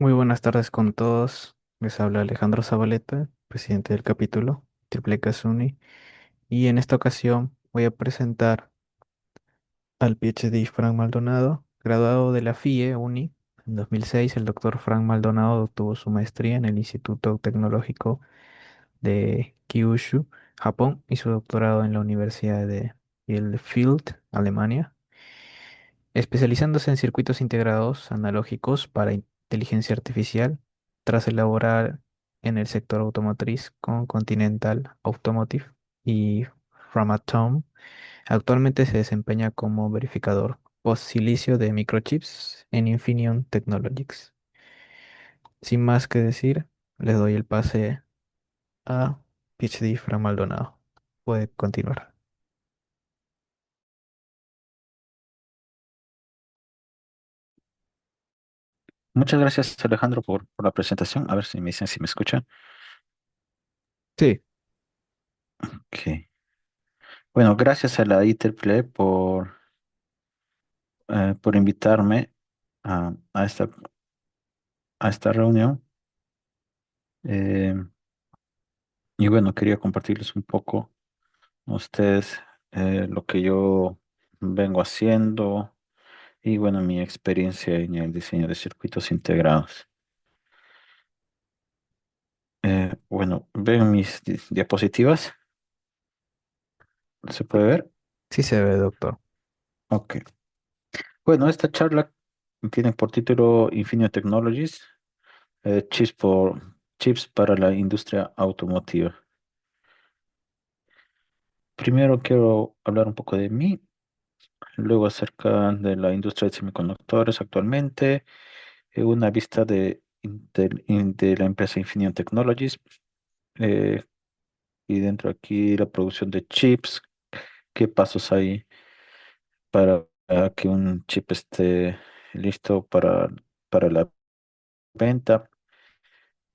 Muy buenas tardes con todos. Les habla Alejandro Zabaleta, presidente del capítulo Triple Casuni, y en esta ocasión voy a presentar al PhD Frank Maldonado, graduado de la FIE Uni. En 2006, el doctor Frank Maldonado obtuvo su maestría en el Instituto Tecnológico de Kyushu, Japón, y su doctorado en la Universidad de Bielefeld, Alemania, especializándose en circuitos integrados analógicos para inteligencia artificial, tras elaborar en el sector automotriz con Continental Automotive y Framatome. Actualmente se desempeña como verificador post-silicio de microchips en Infineon Technologies. Sin más que decir, les doy el pase a PhD Fran Maldonado. Puede continuar. Muchas gracias, Alejandro, por la presentación. A ver si me dicen si me escuchan. Sí, Ok. Bueno, gracias a la IEEE por invitarme a esta reunión. Eh, y bueno, quería compartirles un poco a ustedes lo que yo vengo haciendo y bueno, mi experiencia en el diseño de circuitos integrados. Bueno, ven mis diapositivas. ¿Se puede ver? sí se ve, doctor. Ok. Bueno, esta charla tiene por título Infineon Technologies, chips para la industria automotiva. Primero quiero hablar un poco de mí, luego acerca de la industria de semiconductores actualmente, una vista de la empresa Infineon Technologies, eh, y dentro aquí la producción de chips, qué pasos hay para que un chip esté listo para la venta,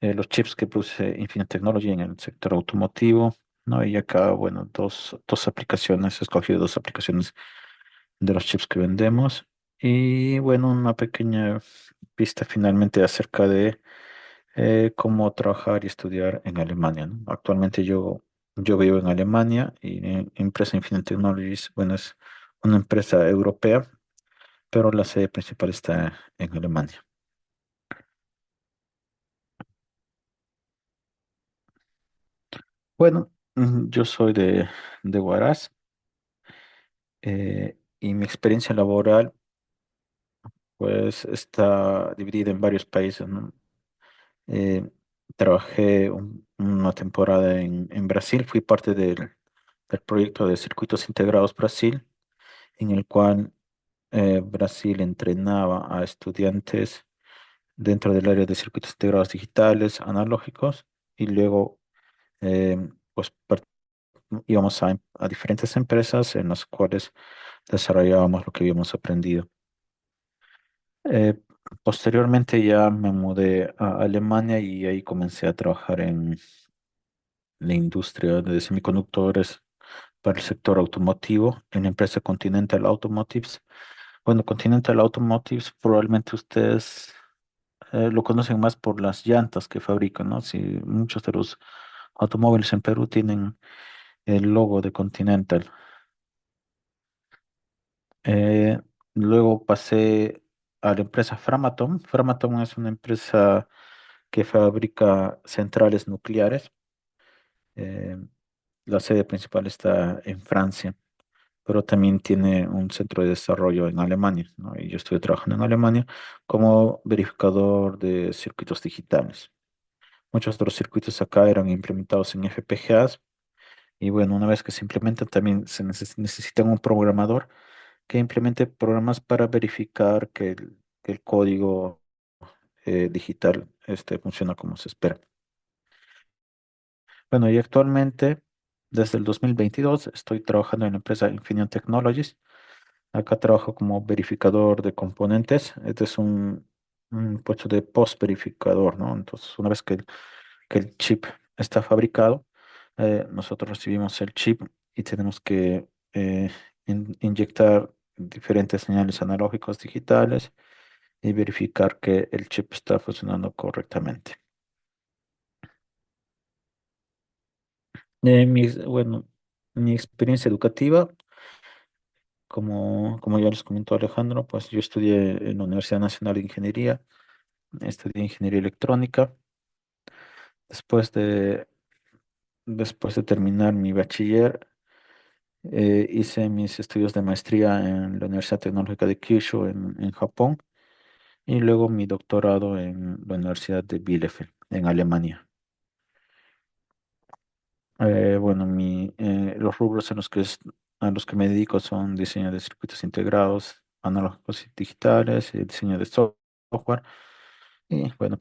los chips que produce Infinite Technology en el sector automotivo, ¿no? Y acá, bueno, dos aplicaciones, he escogido dos aplicaciones de los chips que vendemos. Y bueno, una pequeña pista finalmente acerca de cómo trabajar y estudiar en Alemania, ¿no? Actualmente yo vivo en Alemania y empresa Infinite Technologies, bueno, es una empresa europea, pero la sede principal está en Alemania. Bueno, yo soy de Huaraz. Y mi experiencia laboral, pues, está dividida en varios países, ¿no? Eh, Trabajé una temporada en Brasil, fui parte del proyecto de Circuitos Integrados Brasil, en el cual Brasil entrenaba a estudiantes dentro del área de circuitos integrados digitales, analógicos, y luego, eh, pues, íbamos a diferentes empresas en las cuales desarrollábamos lo que habíamos aprendido. Eh, Posteriormente ya me mudé a Alemania y ahí comencé a trabajar en la industria de semiconductores para el sector automotivo en la empresa Continental Automotives. Bueno, Continental Automotives probablemente ustedes lo conocen más por las llantas que fabrican, ¿no? Si muchos de los automóviles en Perú tienen el logo de Continental. Eh, Luego pasé a la empresa Framatome. Framatome es una empresa que fabrica centrales nucleares. Eh, la sede principal está en Francia, pero también tiene un centro de desarrollo en Alemania, ¿no? Y yo estoy trabajando en Alemania como verificador de circuitos digitales. Muchos de los circuitos acá eran implementados en FPGAs y bueno, una vez que se implementan también necesitan un programador que implemente programas para verificar que el código digital funciona como se espera. Bueno, y actualmente, desde el 2022, estoy trabajando en la empresa Infineon Technologies. Acá trabajo como verificador de componentes. Este es un puesto de post-verificador, ¿no? Entonces, una vez que el chip está fabricado, nosotros recibimos el chip y tenemos que inyectar diferentes señales analógicos digitales y verificar que el chip está funcionando correctamente. Bueno, mi experiencia educativa, como ya les comentó Alejandro, pues yo estudié en la Universidad Nacional de Ingeniería, estudié ingeniería electrónica. Después de, después de terminar mi bachiller, hice mis estudios de maestría en la Universidad Tecnológica de Kyushu en Japón y luego mi doctorado en la Universidad de Bielefeld en Alemania. Bueno, los rubros a los que me dedico son diseño de circuitos integrados, analógicos y digitales, diseño de software y, bueno,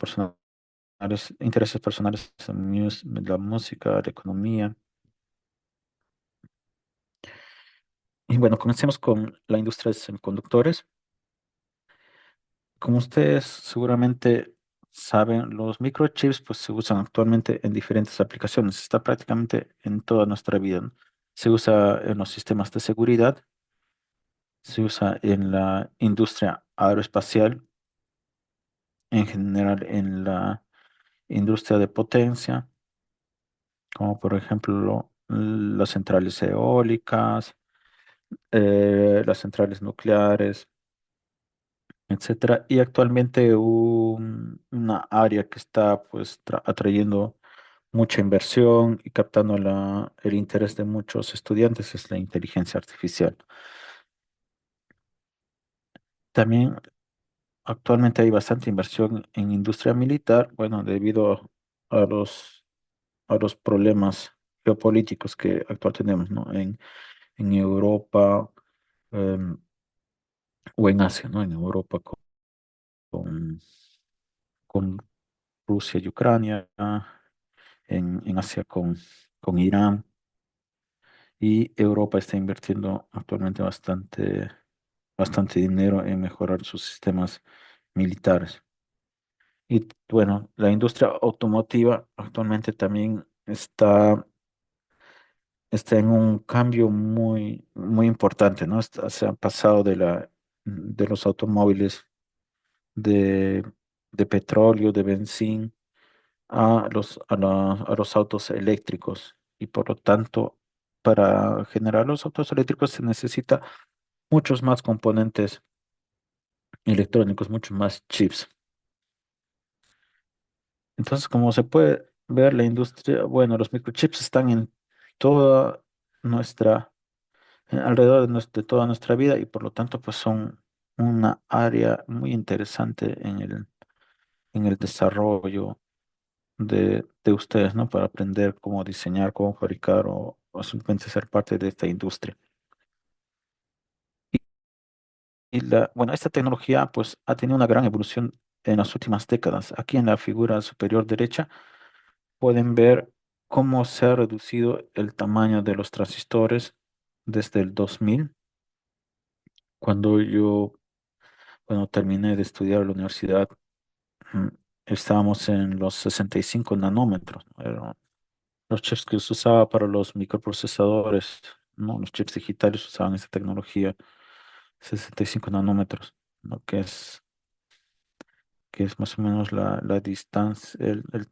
intereses personales, la música, la economía. Y bueno, comencemos con la industria de semiconductores. Como ustedes seguramente saben, los microchips pues, se usan actualmente en diferentes aplicaciones. Está prácticamente en toda nuestra vida, ¿no? Se usa en los sistemas de seguridad, se usa en la industria aeroespacial, en general en la industria de potencia, como por ejemplo las centrales eólicas, las centrales nucleares, etcétera. Y actualmente una área que está pues atrayendo mucha inversión y captando el interés de muchos estudiantes es la inteligencia artificial. También actualmente hay bastante inversión en industria militar, bueno, debido a los problemas geopolíticos que actual tenemos, ¿no? En Europa, em, o en Asia, ¿no? En Europa con, con Rusia y Ucrania, en Asia con Irán, y Europa está invirtiendo actualmente bastante dinero en mejorar sus sistemas militares. Y bueno, la industria automotiva actualmente también está en un cambio muy importante, ¿no? Se ha pasado de los automóviles de, de petróleo, de benzina, a los autos eléctricos. Y por lo tanto, para generar los autos eléctricos se necesita muchos más componentes electrónicos, muchos más chips. Entonces, como se puede ver, la industria, bueno, los microchips están en toda nuestra, alrededor de toda nuestra vida y por lo tanto, pues son una área muy interesante en el desarrollo de ustedes, ¿no? Para aprender cómo diseñar, cómo fabricar o simplemente ser parte de esta industria. Bueno, esta tecnología pues ha tenido una gran evolución en las últimas décadas. Aquí en la figura superior derecha pueden ver cómo se ha reducido el tamaño de los transistores desde el 2000, cuando yo, bueno, terminé de estudiar en la universidad. mm, Estábamos en los 65 nanómetros, ¿no? Eran los chips que se usaba para los microprocesadores, ¿no? Los chips digitales usaban esa tecnología, 65 nanómetros, ¿no? Que es más o menos la distancia, el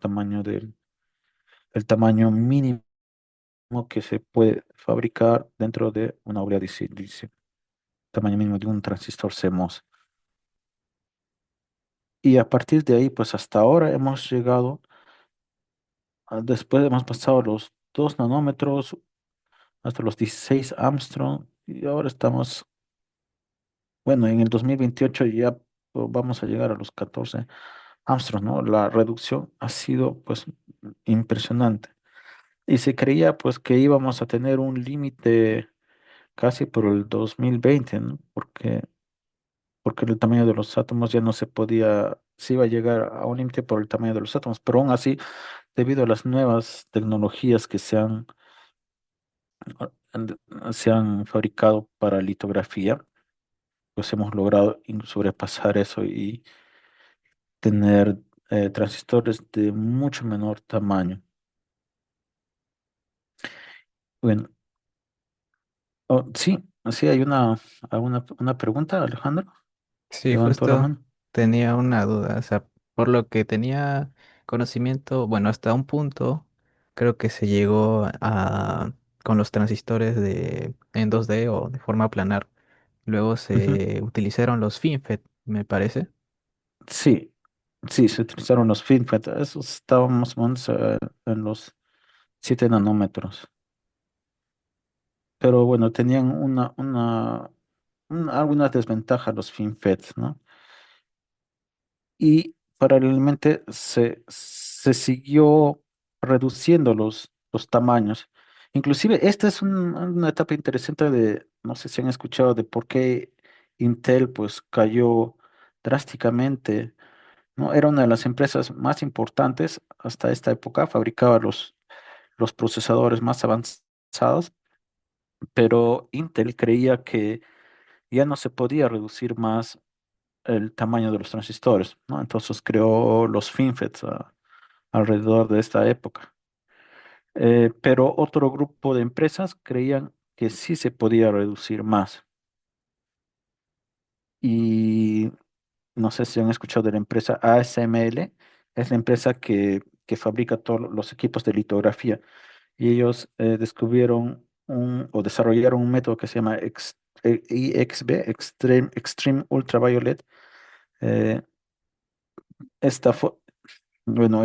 tamaño mínimo que se puede fabricar dentro de una obra de silicio, tamaño mínimo de un transistor CMOS. Y a partir de ahí, pues hasta ahora hemos llegado, después hemos pasado los 2 nanómetros hasta los 16 Armstrong y ahora estamos, bueno, en el 2028 ya vamos a llegar a los 14 Armstrong, ¿no? La reducción ha sido pues impresionante. Y se creía pues que íbamos a tener un límite casi por el 2020, ¿no? Porque el tamaño de los átomos ya no se podía, se iba a llegar a un límite por el tamaño de los átomos, pero aún así, debido a las nuevas tecnologías que se han fabricado para litografía, pues hemos logrado sobrepasar eso y tener transistores de mucho menor tamaño. Bueno, sí, sí hay una pregunta, Alejandro. Sí, Levantó la justo mano. tenía una duda, o sea, por lo que tenía conocimiento, bueno, hasta un punto creo que se llegó a con los transistores en 2D o de forma planar. Luego Ujú. se utilizaron los FinFET, me parece. Sí, sí, se utilizaron los FinFET. Esos estaban más o menos en los 7 nanómetros. Pero bueno, tenían algunas desventajas los FinFET, ¿no? Y paralelamente se siguió reduciendo los tamaños. Inclusive, esta es una etapa interesante de, no sé si han escuchado de por qué Intel pues cayó drásticamente, ¿no? Era una de las empresas más importantes hasta esta época, fabricaba los procesadores más avanzados, pero Intel creía que ya no se podía reducir más el tamaño de los transistores, ¿no? Entonces creó los FinFETs alrededor de esta época. Pero otro grupo de empresas creían que sí se podía reducir más. Y no sé si han escuchado de la empresa ASML, es la empresa que fabrica todos los equipos de litografía. Y ellos descubrieron o desarrollaron un método que se llama EXB, Extreme Ultraviolet. Eh, esta, fo- bueno,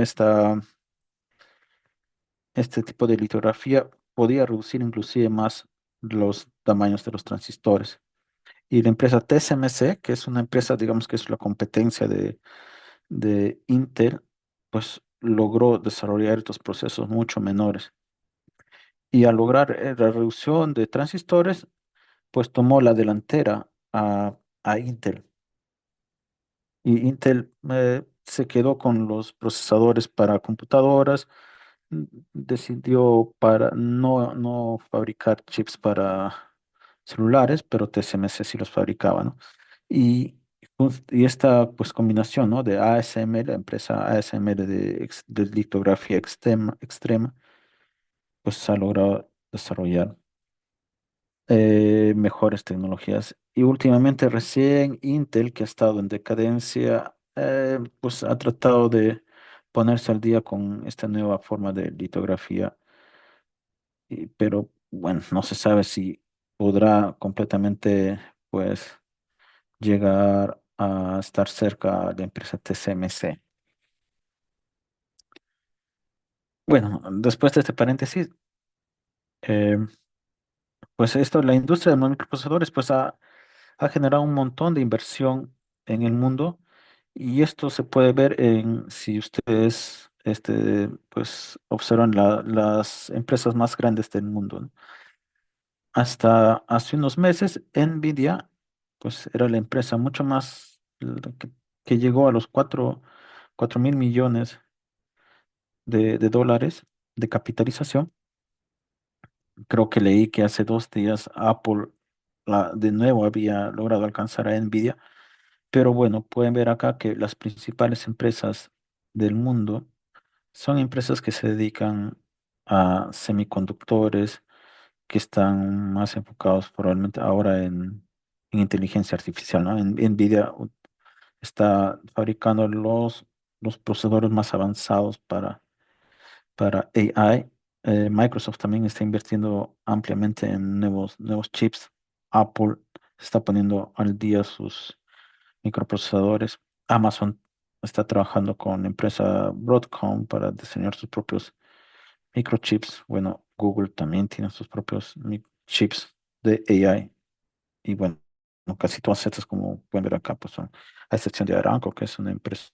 este tipo de litografía podía reducir inclusive más los tamaños de los transistores. Y la empresa TSMC, que es una empresa, digamos que es la competencia de Intel, pues logró desarrollar estos procesos mucho menores. Y al lograr la reducción de transistores, pues tomó la delantera a Intel. Y Intel se quedó con los procesadores para computadoras, decidió para no fabricar chips para celulares, pero TSMC sí los fabricaba, ¿no? Y, y esta pues combinación, ¿no? De ASML, la empresa ASML de litografía extrema, pues ha logrado desarrollar mejores tecnologías. Y últimamente recién Intel, que ha estado en decadencia, pues ha tratado de ponerse al día con esta nueva forma de litografía, pero bueno, no se sabe si podrá completamente pues llegar a estar cerca de la empresa TSMC. Bueno, después de este paréntesis, eh, pues esto, la industria de los microprocesadores pues ha generado un montón de inversión en el mundo y esto se puede ver en si ustedes pues observan las empresas más grandes del mundo, ¿no? Hasta hace unos meses, Nvidia pues era la empresa mucho más que llegó a los 4.000 millones de dólares de capitalización. Creo que leí que hace 2 días Apple de nuevo había logrado alcanzar a Nvidia. Pero bueno, pueden ver acá que las principales empresas del mundo son empresas que se dedican a semiconductores, que están más enfocados probablemente ahora en inteligencia artificial, ¿no? Nvidia está fabricando los procesadores más avanzados para AI. Microsoft también está invirtiendo ampliamente en nuevos chips. Apple está poniendo al día sus microprocesadores. Amazon está trabajando con la empresa Broadcom para diseñar sus propios microchips. Bueno, Google también tiene sus propios chips de AI. Y bueno, casi todas estas, como pueden ver acá, pues son, a excepción de Aramco, que es una empresa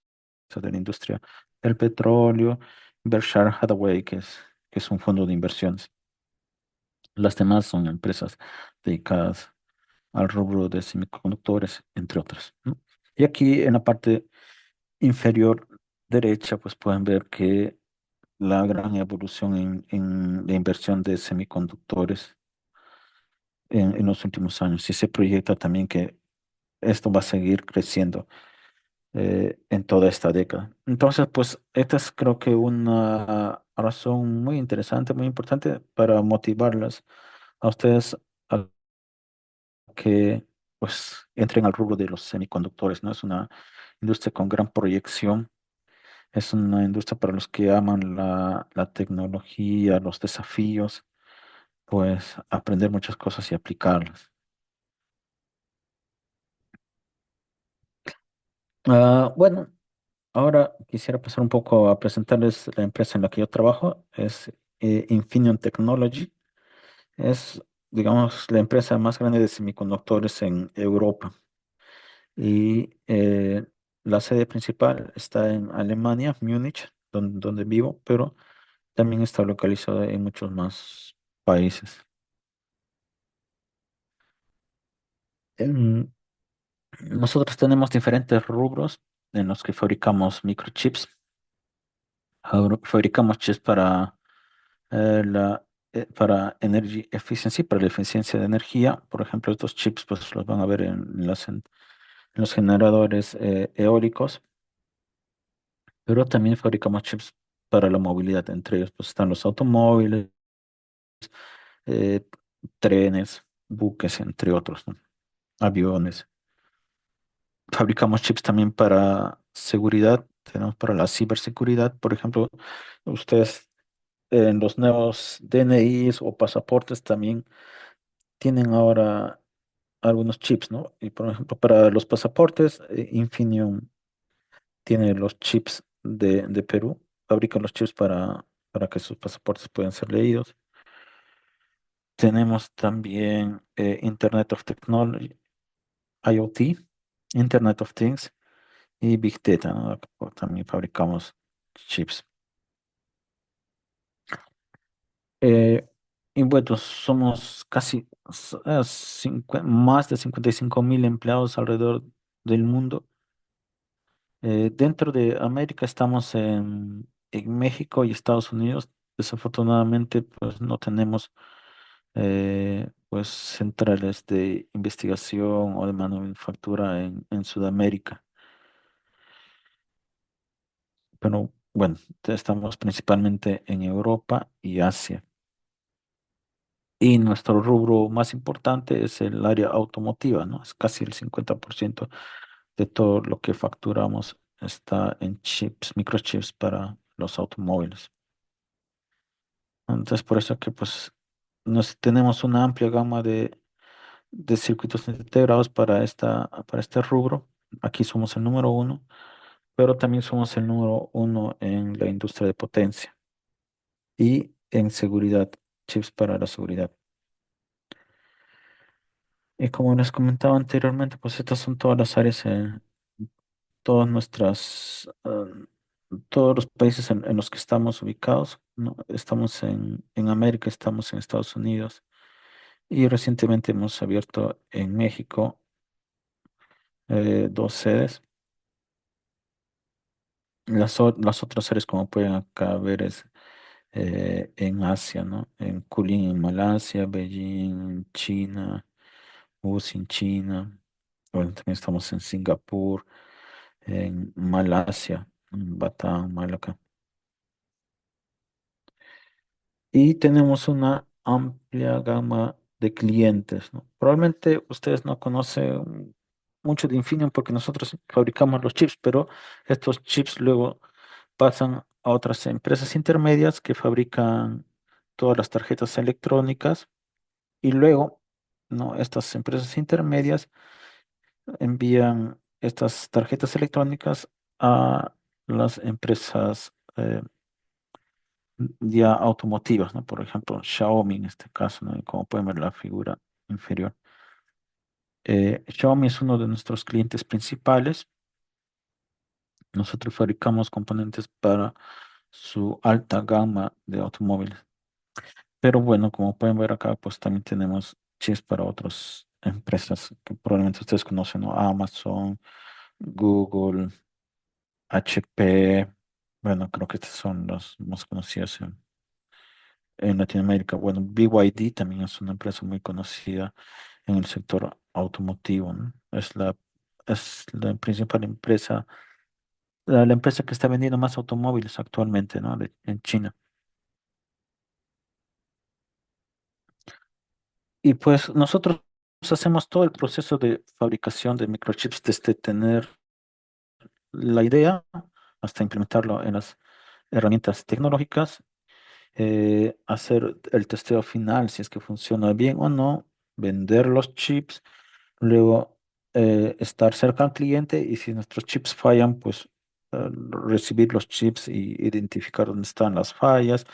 de la industria del petróleo, Berkshire Hathaway, que es un fondo de inversiones. Las demás son empresas dedicadas al rubro de semiconductores, entre otras, ¿no? Y aquí en la parte inferior derecha, pues pueden ver que la gran evolución en la inversión de semiconductores en los últimos años. Y se proyecta también que esto va a seguir creciendo en toda esta década. Entonces, pues esta es creo que una razón muy interesante, muy importante para motivarlas a ustedes a que pues entren al rubro de los semiconductores, ¿no? Es una industria con gran proyección, es una industria para los que aman la tecnología, los desafíos, pues aprender muchas cosas y aplicarlas. Bueno, ahora quisiera pasar un poco a presentarles la empresa en la que yo trabajo, es Infineon Technology. Es, digamos, la empresa más grande de semiconductores en Europa. Y la sede principal está en Alemania, Múnich, donde vivo, pero también está localizada en muchos más países. Em, Nosotros tenemos diferentes rubros en los que fabricamos microchips. Fabricamos chips para energy efficiency, para la eficiencia de energía. Por ejemplo, estos chips pues los van a ver en los generadores eólicos, pero también fabricamos chips para la movilidad. Entre ellos pues están los automóviles, eh, trenes, buques, entre otros, ¿no? Aviones. Fabricamos chips también para seguridad, tenemos para la ciberseguridad. Por ejemplo, ustedes en los nuevos DNIs o pasaportes también tienen ahora algunos chips, ¿no? Y por ejemplo, para los pasaportes, Infineon tiene los chips de Perú, fabrican los chips para que sus pasaportes puedan ser leídos. Tenemos también Internet of Technology, IoT, Internet of Things y Big Data, ¿no? También fabricamos chips. Eh, y bueno, somos casi más de 55.000 empleados alrededor del mundo. Dentro de América estamos en México y Estados Unidos. Desafortunadamente, pues no tenemos pues centrales de investigación o de manufactura en Sudamérica. Pero bueno, estamos principalmente en Europa y Asia. Y nuestro rubro más importante es el área automotiva, ¿no? Es casi el 50% de todo lo que facturamos está en chips, microchips para los automóviles. Entonces, por eso que pues tenemos una amplia gama de circuitos integrados para este rubro. Aquí somos el número uno, pero también somos el número uno en la industria de potencia y en seguridad, chips para la seguridad. Y como les comentaba anteriormente, pues estas son todas las áreas, todas todos los países en los que estamos ubicados, ¿no? Estamos en América, estamos en Estados Unidos y recientemente hemos abierto en México dos sedes. Las otras áreas, como pueden acá ver, es en Asia, ¿no? En Kulin, en Malasia, Beijing, China, Wuxi, China. Bueno, también estamos en Singapur, en Malasia, en Batam, Malaca. Y tenemos una amplia gama de clientes, ¿no? Probablemente ustedes no conocen mucho de Infineon porque nosotros fabricamos los chips, pero estos chips luego pasan a otras empresas intermedias que fabrican todas las tarjetas electrónicas y luego, ¿no? Estas empresas intermedias envían estas tarjetas electrónicas a las empresas ya automotivas, ¿no? Por ejemplo, Xiaomi en este caso, ¿no? Y como pueden ver la figura inferior. Xiaomi es uno de nuestros clientes principales. Nosotros fabricamos componentes para su alta gama de automóviles. Pero bueno, como pueden ver acá, pues también tenemos chips para otras empresas que probablemente ustedes conocen, ¿no? Amazon, Google, HP. Bueno, creo que estos son los más conocidos en Latinoamérica. Bueno, BYD también es una empresa muy conocida en el sector automotivo, ¿no? Es la principal empresa, la empresa que está vendiendo más automóviles actualmente, ¿no? En China. Y pues nosotros hacemos todo el proceso de fabricación de microchips desde tener la idea hasta implementarlo en las herramientas tecnológicas, hacer el testeo final si es que funciona bien o no, vender los chips, luego estar cerca al cliente y si nuestros chips fallan, pues recibir los chips y identificar dónde están las fallas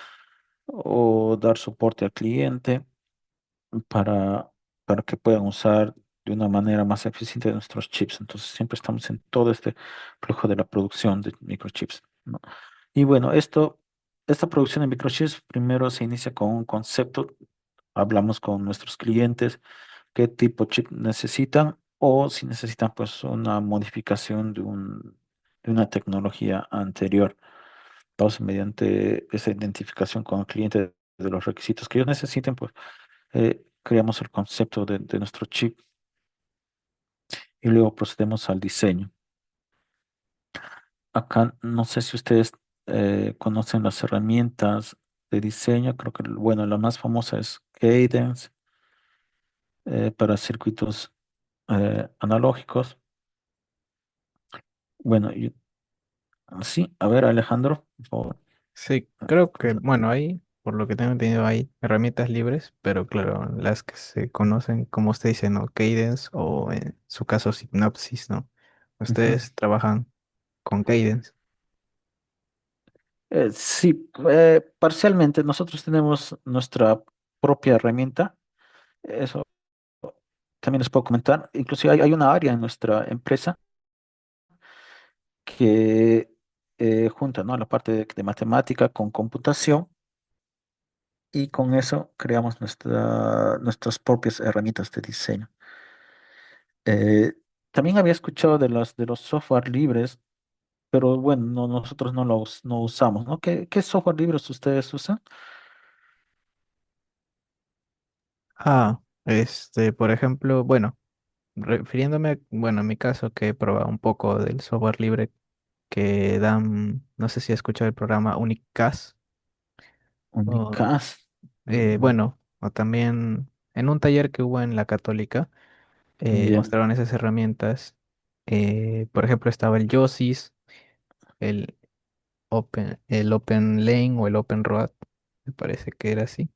o dar soporte al cliente para, para que puedan usar de una manera más eficiente nuestros chips. Entonces siempre estamos en todo este flujo de la producción de microchips, ¿no? Y bueno, esta producción de microchips primero se inicia con un concepto, hablamos con nuestros clientes qué tipo de chip necesitan o si necesitan pues una modificación de una tecnología anterior. Entonces, mediante esa identificación con el cliente de los requisitos que ellos necesiten, pues creamos el concepto de nuestro chip y luego procedemos al diseño. Acá no sé si ustedes conocen las herramientas de diseño, creo que bueno, la más famosa es Cadence para circuitos analógicos. Bueno, sí, a ver Alejandro, por favor. Sí, creo que, bueno, hay, por lo que tengo entendido, hay herramientas libres, pero claro, las que se conocen, como usted dice, ¿no? Cadence o en su caso Synopsys, ¿no? Ujú. Ustedes trabajan con Cadence. Sí, parcialmente nosotros tenemos nuestra propia herramienta. Eso también les puedo comentar. Inclusive hay una área en nuestra empresa que junta, ¿no? La parte de matemática con computación y con eso creamos nuestras propias herramientas de diseño. Eh, También había escuchado de los software libres, pero bueno, nosotros no usamos, ¿no? ¿Qué software libres ustedes usan? Por ejemplo, bueno, refiriéndome, bueno, en mi caso que he probado un poco del software libre que dan, no sé si has escuchado el programa Unicast, o, Unicast. No. bueno, o también en un taller que hubo en la Católica, Ya, mostraron esas herramientas. Por ejemplo, estaba el Yosis, el el Open Lane o el Open Road, me parece que era así.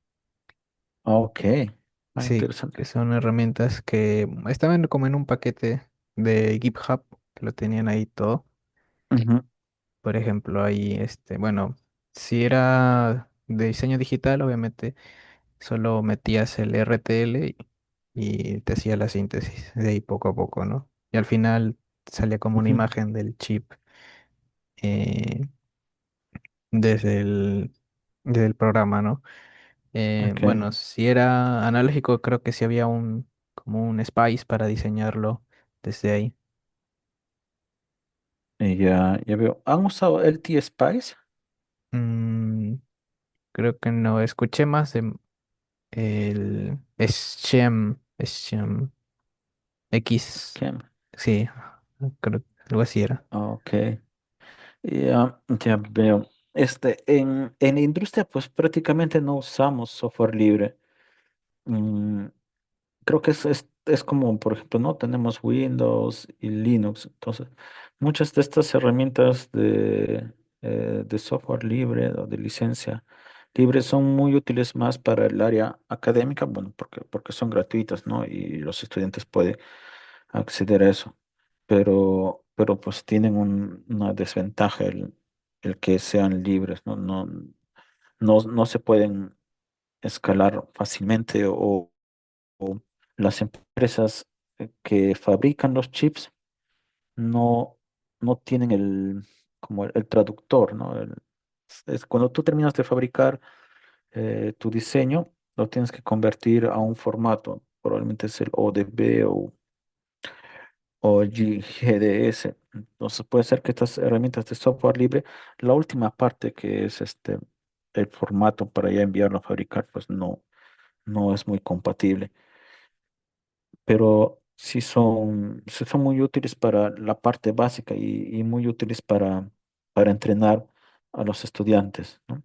ok. Ah, Sí, interesante. que son herramientas que estaban como en un paquete de GitHub, que lo tenían ahí todo. Ujú, Por ejemplo, ahí, bueno, si era de diseño digital, obviamente solo metías el RTL y te hacía la síntesis de ahí poco a poco, ¿no? Y al final salía como una ujú, imagen del chip eh, desde desde el programa, ¿no? ok. Bueno, si era analógico, creo que sí había como un Spice para diseñarlo desde ahí. Y ya veo. ¿Han usado el T-Spice? Mm, creo que no, escuché más de el Schem X, ¿Qué? sí, creo que algo así era. Ok. Ya veo. En la industria, pues prácticamente no usamos software libre. Mm, Creo que es como, por ejemplo, ¿no? Tenemos Windows y Linux. Entonces, muchas de estas herramientas de software libre o de licencia libre son muy útiles más para el área académica, bueno, porque son gratuitas, ¿no? Y los estudiantes pueden acceder a eso. Pero pues tienen una desventaja el que sean libres, ¿no? No se pueden escalar fácilmente o las empresas que fabrican los chips no, no tienen como el traductor, ¿no? Cuando tú terminas de fabricar tu diseño, lo tienes que convertir a un formato, probablemente es el ODB o GDS. Entonces puede ser que estas herramientas de software libre, la última parte que es el formato para ya enviarlo a fabricar, pues no es muy compatible. Pero sí son muy útiles para la parte básica y muy útiles para entrenar a los estudiantes, ¿no?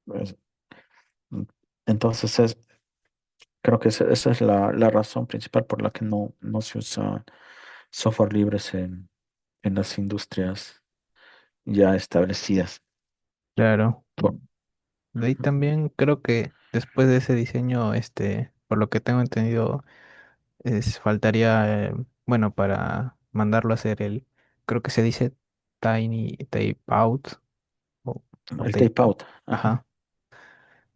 Pues, mm, entonces Creo que esa es la razón principal por la que no se usa software libres en las industrias ya establecidas. Claro. Por- De ahí Ujú. también creo que después de ese diseño, por lo que tengo entendido, faltaría, bueno, para mandarlo a hacer creo que se dice Tiny Tape Out o El Tape tape Out. out. Ajá. Ajá.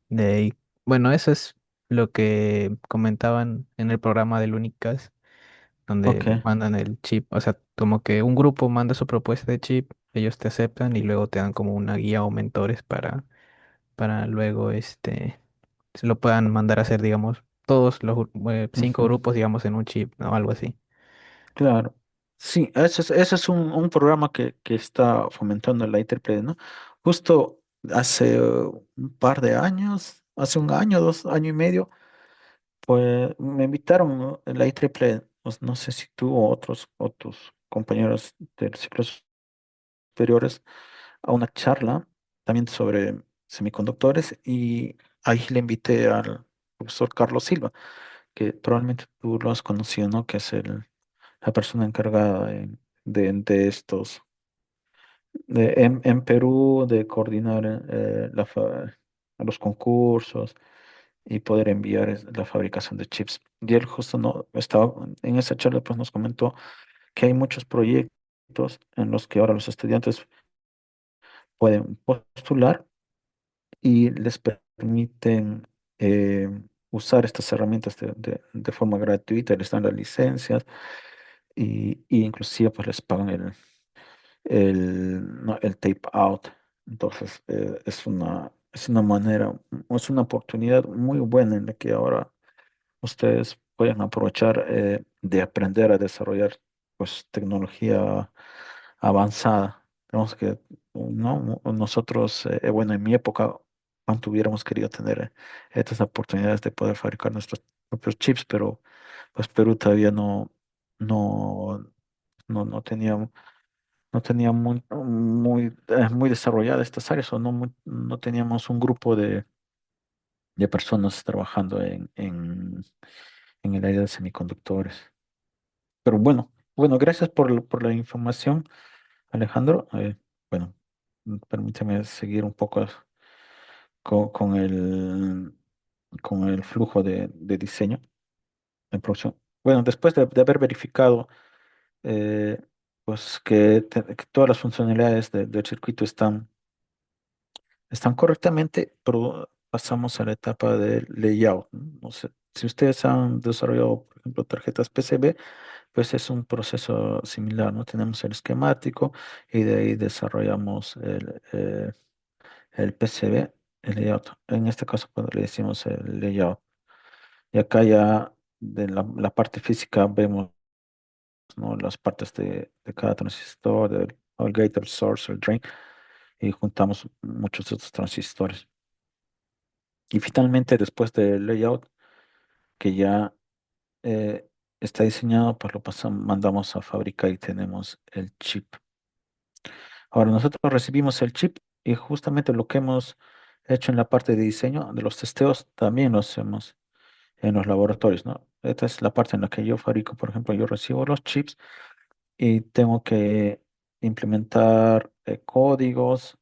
De ahí, bueno, eso es lo que comentaban en el programa del Unicast, donde Ok. mandan el chip, o sea, como que un grupo manda su propuesta de chip, ellos te aceptan y luego te dan como una guía o mentores para luego se lo puedan mandar a hacer, digamos, todos los 5 Ujú. grupos, digamos, en un chip, ¿no? Algo así. Claro. Sí, ese es un programa que está fomentando la IEEE, ¿no? Justo hace un par de años, hace un año, 2 años y medio, pues me invitaron, ¿no? La IEEE, pues, no sé si tú o otros compañeros del ciclo superiores, a una charla también sobre semiconductores y ahí le invité al profesor Carlos Silva, que probablemente tú lo has conocido, ¿no? Que es la persona encargada de estos, en Perú, de coordinar los concursos y poder enviar la fabricación de chips. Y él justo no estaba en esa charla, pues nos comentó que hay muchos proyectos en los que ahora los estudiantes pueden postular y les permiten usar estas herramientas de forma gratuita, les dan las licencias y inclusive pues les pagan no, el tape out. Entonces es una manera, es una oportunidad muy buena en la que ahora ustedes pueden aprovechar de aprender a desarrollar pues tecnología avanzada. Tenemos que, ¿no? Nosotros, bueno, en mi época, cuánto hubiéramos querido tener estas oportunidades de poder fabricar nuestros propios chips, pero pues Perú todavía no, no tenía, no tenía muy desarrolladas estas áreas o no teníamos un grupo de personas trabajando en el área de semiconductores. Pero bueno, gracias por la información, Alejandro. Bueno, permíteme seguir un poco con con el flujo de diseño en producción. Bueno, después de haber verificado eh, pues que todas las funcionalidades del circuito están correctamente, pero pasamos a la etapa del layout, ¿no? No sé, si ustedes han desarrollado, por ejemplo, tarjetas PCB, pues es un proceso similar, ¿no? Tenemos el esquemático y de ahí desarrollamos el PCB, el layout. En este caso, pues, le decimos el layout. Y acá ya de la parte física vemos, ¿no? Las partes de cada transistor, el gate, el source, el drain, y juntamos muchos de estos transistores. Y finalmente, después del layout, que ya eh, está diseñado, pues lo pasamos, mandamos a fabricar y tenemos el chip. Ahora, nosotros recibimos el chip y justamente lo que hemos hecho en la parte de diseño de los testeos también lo hacemos en los laboratorios, ¿no? Esta es la parte en la que yo fabrico, por ejemplo, yo recibo los chips y tengo que implementar códigos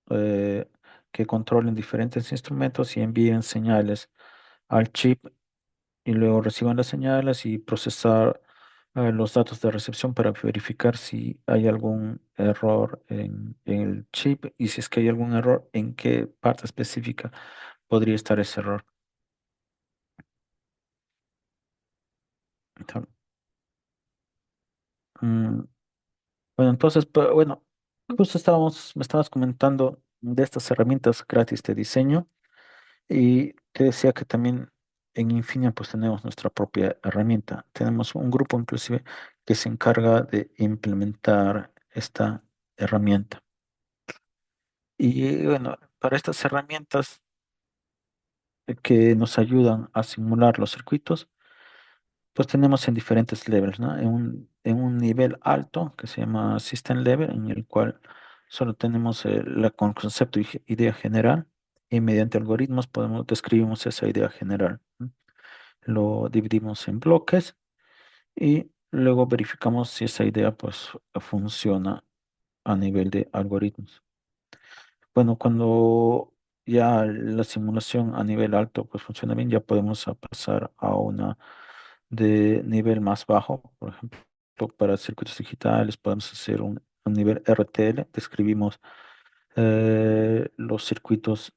eh, que controlen diferentes instrumentos y envíen señales al chip y luego reciban las señales y procesar los datos de recepción para verificar si hay algún error en el chip y si es que hay algún error, en qué parte específica podría estar ese error. Entonces, mm, bueno, entonces, bueno, justo me estabas comentando de estas herramientas gratis de diseño y te decía que también en Infineon pues tenemos nuestra propia herramienta. Tenemos un grupo inclusive que se encarga de implementar esta herramienta. Y bueno, para estas herramientas que nos ayudan a simular los circuitos, pues tenemos en diferentes levels, ¿no? En un nivel alto que se llama System Level, en el cual solo tenemos con concepto y idea general, y mediante algoritmos podemos describimos esa idea general, ¿no? lo dividimos en bloques y luego verificamos si esa idea pues funciona a nivel de algoritmos. Bueno, cuando ya la simulación a nivel alto pues funciona bien, ya podemos pasar a una de nivel más bajo. Por ejemplo, para circuitos digitales podemos hacer un nivel RTL. Describimos los circuitos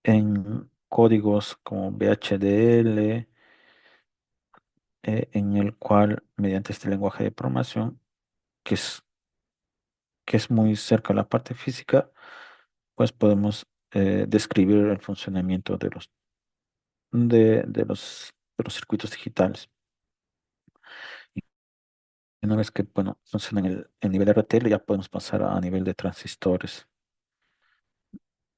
en códigos como VHDL, en el cual mediante este lenguaje de programación, que es, que es muy cerca a la parte física, pues podemos describir el funcionamiento de los circuitos digitales. Y una vez que, bueno, funciona en el nivel RTL, ya podemos pasar a nivel de transistores.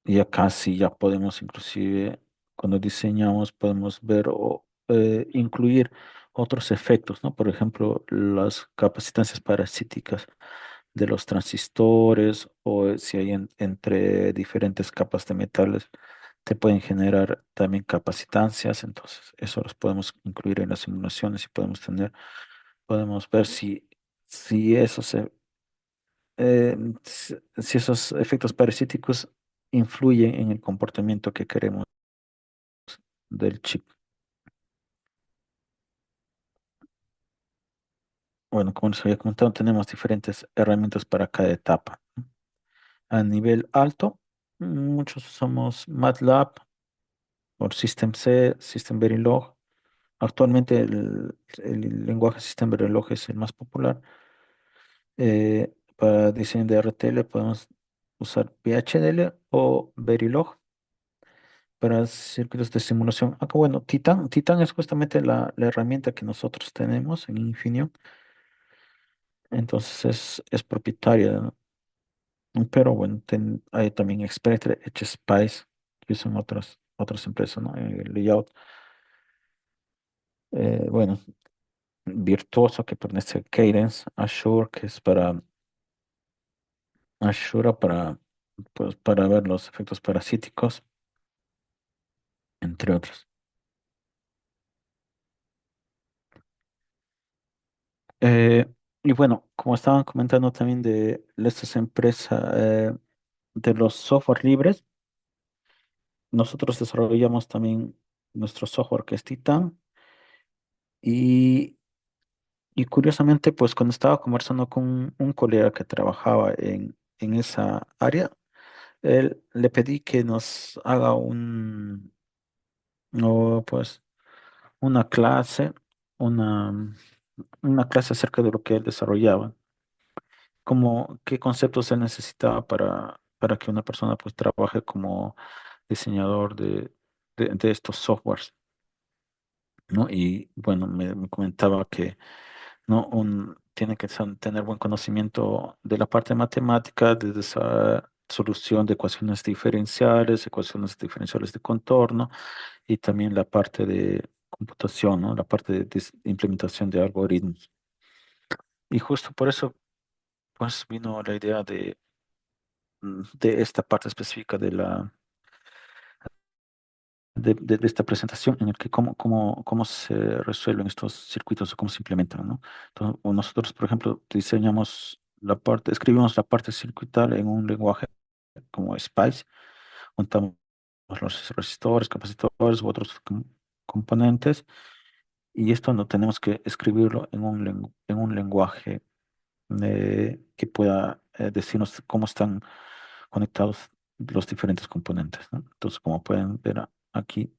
Y acá sí ya podemos inclusive, cuando diseñamos, podemos ver o incluir otros efectos, ¿no? Por ejemplo, las capacitancias parasíticas de los transistores o si hay entre diferentes capas de metales, te pueden generar también capacitancias. Entonces, eso los podemos incluir en las simulaciones y podemos ver si esos si esos efectos parasíticos influyen en el comportamiento que queremos del chip. Bueno, como les había comentado, tenemos diferentes herramientas para cada etapa. A nivel alto, muchos usamos MATLAB o System C, System Verilog. Actualmente el lenguaje System Verilog es el más popular. Para diseño de RTL podemos usar VHDL o Verilog. Para circuitos de simulación. Acá, bueno, Titan es justamente la herramienta que nosotros tenemos en Infineon, entonces es propietaria, ¿no? Pero bueno, hay también Spectre, HSpice, que son otras empresas, ¿no? Layout, bueno, Virtuoso, que pertenece a Cadence, Azure, que es para Azure pues, para ver los efectos parasíticos, entre otros. Eh, y bueno, como estaban comentando también de estas empresas, de los software libres, nosotros desarrollamos también nuestro software que es Titan y, y curiosamente, pues cuando estaba conversando con un colega que trabajaba en esa área, él le pedí que nos haga o, pues, una clase, una, una clase acerca de lo que él desarrollaba, como qué conceptos él necesitaba para que una persona pues trabaje como diseñador de estos softwares, ¿no? Y bueno, me comentaba que ¿no? Tiene que tener buen conocimiento de la parte matemática, de esa solución de ecuaciones diferenciales de contorno y también la parte de computación, ¿no? La parte de implementación de algoritmos. Y justo por eso, pues, vino la idea de esta parte específica de esta presentación en el que cómo se resuelven estos circuitos o cómo se implementan, ¿no? Entonces, o nosotros, por ejemplo, escribimos la parte circuital en un lenguaje como Spice, juntamos los resistores, capacitores u otros componentes, y esto no tenemos que escribirlo en un lenguaje que pueda decirnos cómo están conectados los diferentes componentes, ¿no? Entonces, como pueden ver aquí,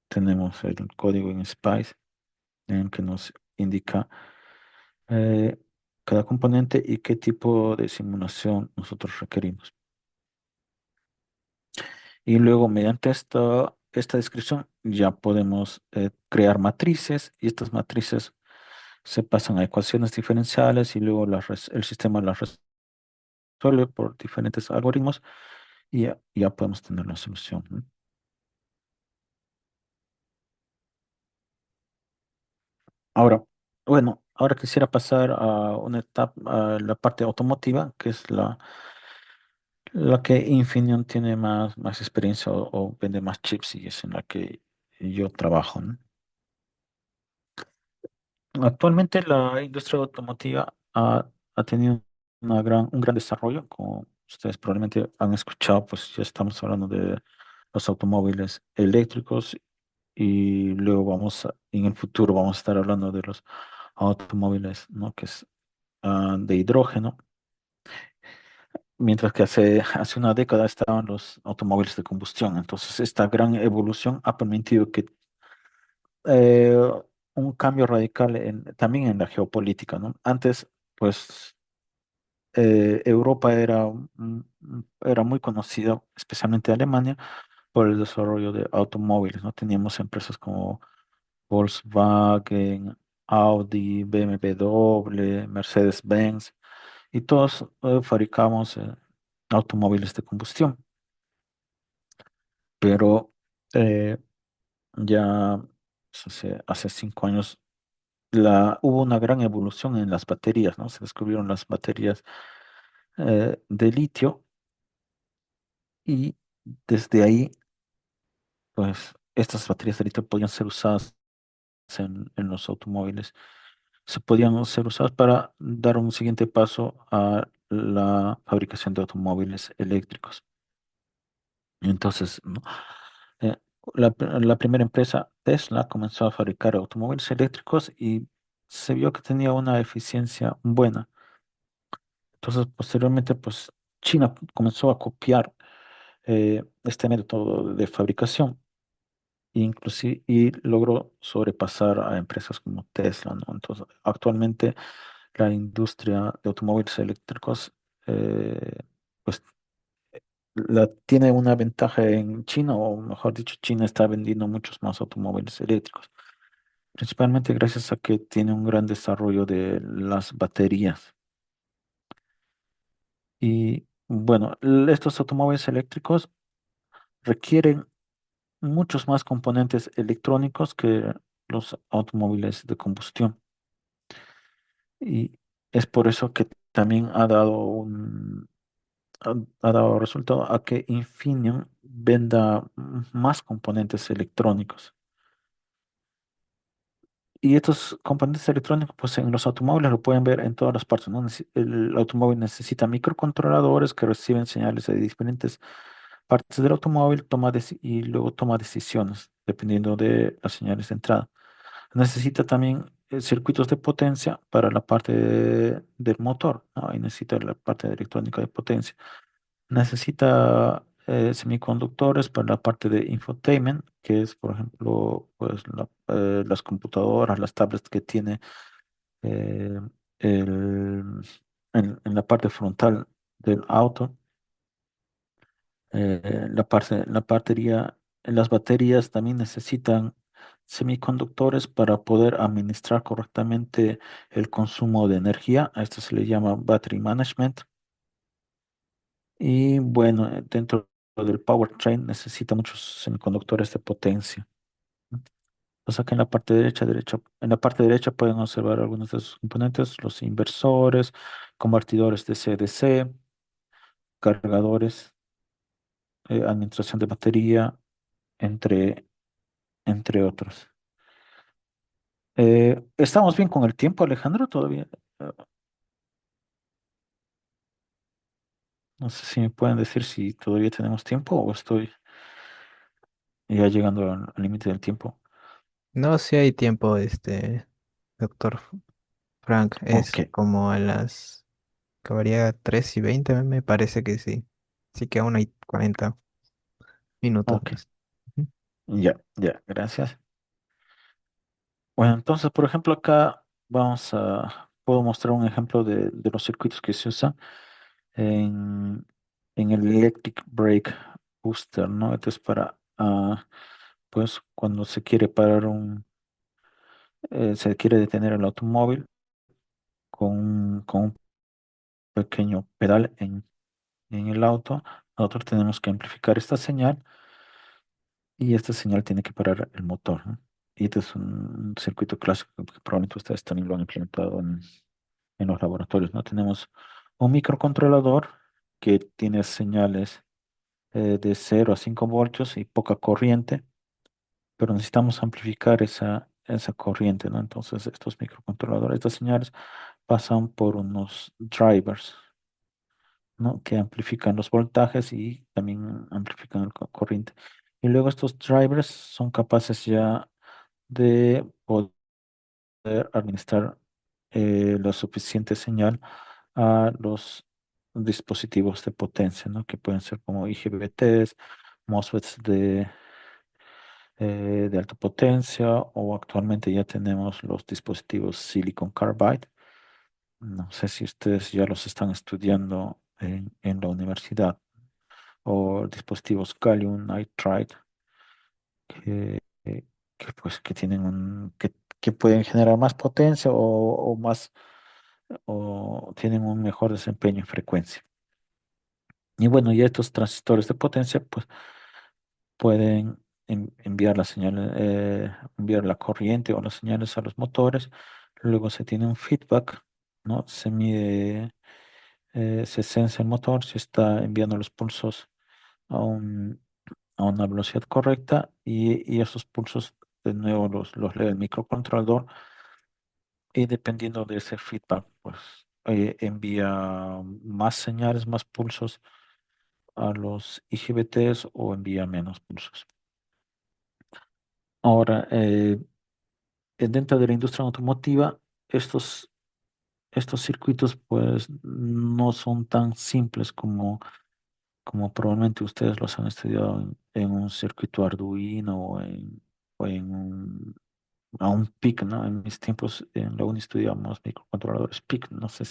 tenemos el código en Spice en el que nos indica eh, cada componente y qué tipo de simulación nosotros requerimos. Y luego, mediante esta descripción, ya podemos crear matrices y estas matrices se pasan a ecuaciones diferenciales y luego el sistema las resuelve por diferentes algoritmos y ya podemos tener la solución, ¿no? Ahora, bueno, ahora quisiera pasar a una etapa, a la parte automotiva, que es la que Infineon tiene más experiencia o vende más chips y es en la que yo trabajo, ¿no? Actualmente la industria automotiva ha tenido un gran desarrollo, como ustedes probablemente han escuchado, pues ya estamos hablando de los automóviles eléctricos y luego en el futuro vamos a estar hablando de los automóviles, ¿no? Que es de hidrógeno, mientras que hace una década estaban los automóviles de combustión. Entonces, esta gran evolución ha permitido que eh, un cambio radical también en la geopolítica, ¿no? Antes, pues, Europa era muy conocida, especialmente Alemania, por el desarrollo de automóviles, ¿no? Teníamos empresas como Volkswagen, Audi, BMW, Mercedes-Benz, y todos fabricamos automóviles de combustión. Pero eh, ya pues, hace 5 años hubo una gran evolución en las baterías, ¿no? Se descubrieron las baterías de litio y desde ahí, pues, estas baterías de litio podían ser usadas en los automóviles. Se podían ser usadas para dar un siguiente paso a la fabricación de automóviles eléctricos. Entonces, ¿no? Eh, la primera empresa, Tesla, comenzó a fabricar automóviles eléctricos y se vio que tenía una eficiencia buena. Entonces, posteriormente, pues China comenzó a copiar este método de fabricación inclusive, y logró sobrepasar a empresas como Tesla, ¿no? Entonces, actualmente la industria de automóviles eléctricos, eh, pues, tiene una ventaja en China, o mejor dicho, China está vendiendo muchos más automóviles eléctricos, principalmente gracias a que tiene un gran desarrollo de las baterías. Y bueno, estos automóviles eléctricos requieren muchos más componentes electrónicos que los automóviles de combustión. Y es por eso que también ha dado resultado a que Infineon venda más componentes electrónicos. Y estos componentes electrónicos, pues en los automóviles lo pueden ver en todas las partes, ¿no? El automóvil necesita microcontroladores que reciben señales de diferentes partes del automóvil y luego toma decisiones dependiendo de las señales de entrada. Necesita también circuitos de potencia para la parte del motor, ¿no? Y necesita la parte de electrónica de potencia. Necesita semiconductores para la parte de infotainment, que es, por ejemplo, pues, las computadoras, las tablets que tiene eh, el- en la parte frontal del auto. La batería, las baterías también necesitan semiconductores para poder administrar correctamente el consumo de energía. A esto se le llama battery management. Y bueno, dentro del powertrain necesita muchos semiconductores de potencia. Entonces acá en la parte derecha pueden observar algunos de sus componentes, los inversores, convertidores de C-DC, cargadores, administración de batería, entre, entre otros. ¿Estamos bien con el tiempo, Alejandro? Todavía. Eh, no sé si me pueden decir si todavía tenemos tiempo o estoy ya llegando al límite del tiempo. No, si hay tiempo, doctor Frank, Ok, es como a las, acabaría 3:20, me parece que sí. Así que aún hay 40 minutos ok. más. Ujú. Ya, ya, gracias. Bueno, entonces, por ejemplo, acá puedo mostrar un ejemplo de los circuitos que se usan en, en el Electric Brake Booster, ¿no? Esto es para, pues, cuando se quiere detener el automóvil con un pequeño pedal en el auto. Nosotros tenemos que amplificar esta señal y esta señal tiene que parar el motor, ¿no? Y este es un circuito clásico que probablemente ustedes también lo han implementado en los laboratorios, ¿no? Tenemos un microcontrolador que tiene señales de 0 a 5 voltios y poca corriente, pero necesitamos amplificar esa corriente, ¿no? Entonces, estos microcontroladores, estas señales pasan por unos drivers, ¿no? Que amplifican los voltajes y también amplifican la corriente. Y luego estos drivers son capaces ya de poder administrar la suficiente señal a los dispositivos de potencia, ¿no? Que pueden ser como IGBTs, MOSFETs de alta potencia, o actualmente ya tenemos los dispositivos Silicon Carbide. No sé si ustedes ya los están estudiando en la universidad, o dispositivos Gallium Nitride que, que tienen que pueden generar más potencia o más o tienen un mejor desempeño en frecuencia. Y bueno, ya estos transistores de potencia pues pueden enviar la señal, enviar la corriente o las señales a los motores. Luego se tiene un feedback, ¿no? Se mide, se sensa el motor, se está enviando los pulsos a a una velocidad correcta, y esos pulsos de nuevo los lee el microcontrolador, y dependiendo de ese feedback, pues envía más señales, más pulsos a los IGBTs o envía menos pulsos. Ahora, dentro de la industria automotiva, estos, estos circuitos pues no son tan simples como probablemente ustedes los han estudiado en un circuito Arduino o en a un PIC, ¿no? En mis tiempos en la uni estudiamos microcontroladores PIC, no sé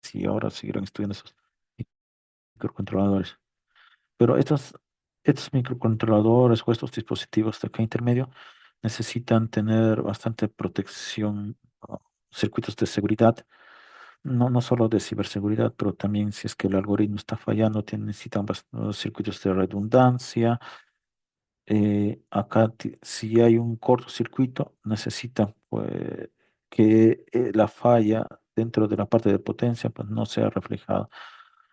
si ahora seguirán estudiando esos microcontroladores. Pero estos microcontroladores o estos dispositivos de acá intermedio necesitan tener bastante protección, circuitos de seguridad, no solo de ciberseguridad, pero también si es que el algoritmo está fallando, necesitan circuitos de redundancia. Acá, si hay un cortocircuito, necesitan pues, que la falla dentro de la parte de potencia pues, no sea reflejada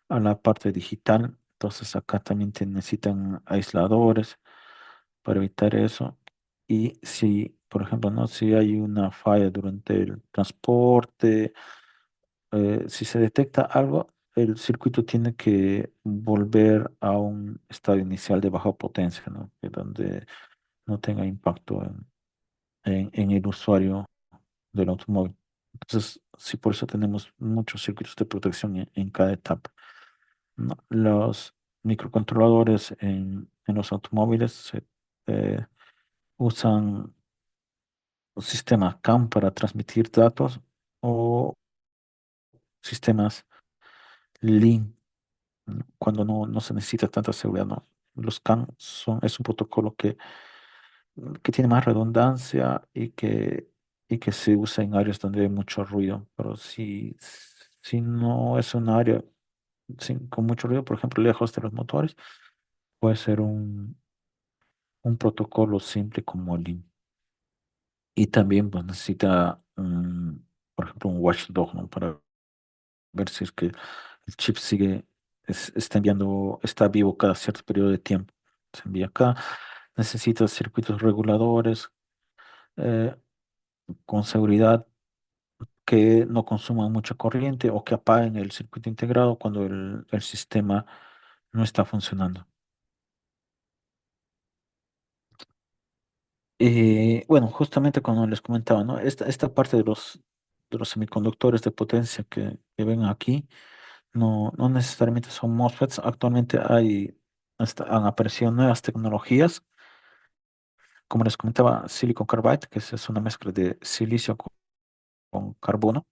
a la parte digital. Entonces acá también necesitan aisladores para evitar eso. Y si, por ejemplo, ¿no? Si hay una falla durante el transporte, si se detecta algo, el circuito tiene que volver a un estado inicial de baja potencia, ¿no? Que donde no tenga impacto en el usuario del automóvil. Entonces, sí, por eso tenemos muchos circuitos de protección en cada etapa, ¿no? Los microcontroladores en los automóviles eh, usan sistemas CAN para transmitir datos, o sistemas LIN, ¿no? Cuando no se necesita tanta seguridad, ¿no? Los CAN es un protocolo que tiene más redundancia y que se usa en áreas donde hay mucho ruido. Pero si no es un área con mucho ruido, por ejemplo, lejos de los motores, puede ser un protocolo simple como LIN. Y también pues, necesita, por ejemplo, un watchdog, ¿no? Para ver si es que el chip está enviando, está vivo cada cierto periodo de tiempo. Se envía acá. Necesita circuitos reguladores eh, con seguridad, que no consuman mucha corriente o que apaguen el circuito integrado cuando el sistema no está funcionando. Bueno, justamente como les comentaba, ¿no? Esta parte de los semiconductores de potencia que ven aquí no necesariamente son MOSFETs. Actualmente han aparecido nuevas tecnologías, como les comentaba, Silicon Carbide, que es una mezcla de silicio con carbono,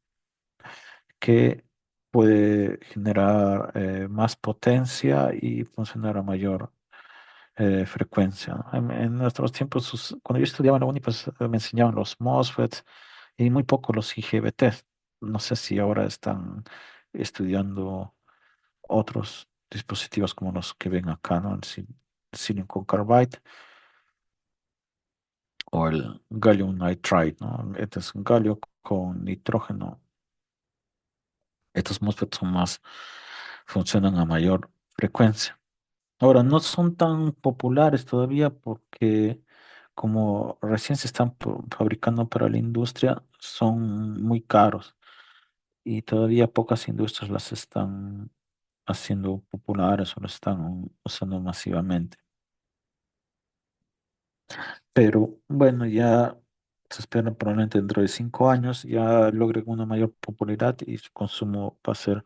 que puede generar más potencia y funcionar a mayor frecuencia, ¿no? En nuestros tiempos, cuando yo estudiaba en la uni, pues me enseñaban los MOSFETs y muy poco los IGBT. No sé si ahora están estudiando otros dispositivos como los que ven acá, ¿no? Silicon Carbide o el gallium nitride, ¿no? Este es un galio con nitrógeno. Estos MOSFETs funcionan a mayor frecuencia. Ahora, no son tan populares todavía porque como recién se están fabricando para la industria, son muy caros y todavía pocas industrias las están haciendo populares o las están usando masivamente. Pero bueno, ya se espera probablemente dentro de 5 años ya logren una mayor popularidad y su consumo va a ser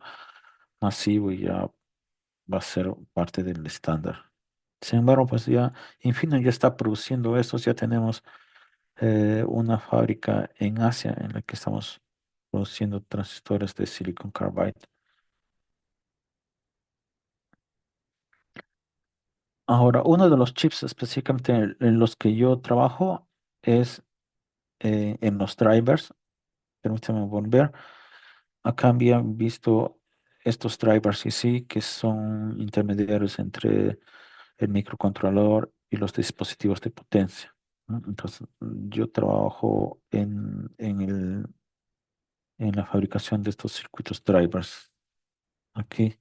masivo y ya va a ser parte del estándar. Sin embargo, pues ya Infineon ya está produciendo estos, ya tenemos una fábrica en Asia en la que estamos produciendo transistores de silicon carbide. Ahora, uno de los chips específicamente en los que yo trabajo es en los drivers. Permítame volver. Acá habían visto estos drivers y sí, que son intermediarios entre el microcontrolador y los dispositivos de potencia, ¿no? Entonces, yo trabajo en la fabricación de estos circuitos drivers aquí.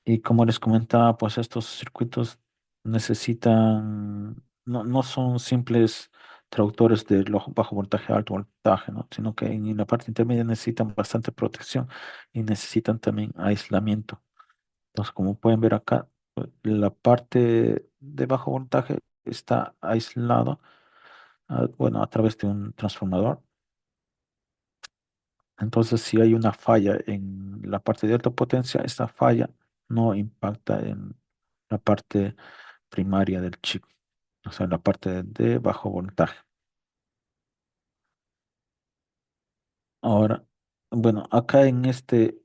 Y como les comentaba, pues estos circuitos necesitan, no son simples traductores de bajo voltaje a alto voltaje, ¿no? Sino que en la parte intermedia necesitan bastante protección y necesitan también aislamiento. Entonces, como pueden ver acá, pues, la parte de bajo voltaje está aislado, bueno, a través de un transformador. Entonces, si hay una falla en la parte de alta potencia, esta falla no impacta en la parte primaria del chip, o sea, la parte de bajo voltaje. Ahora, bueno, acá en este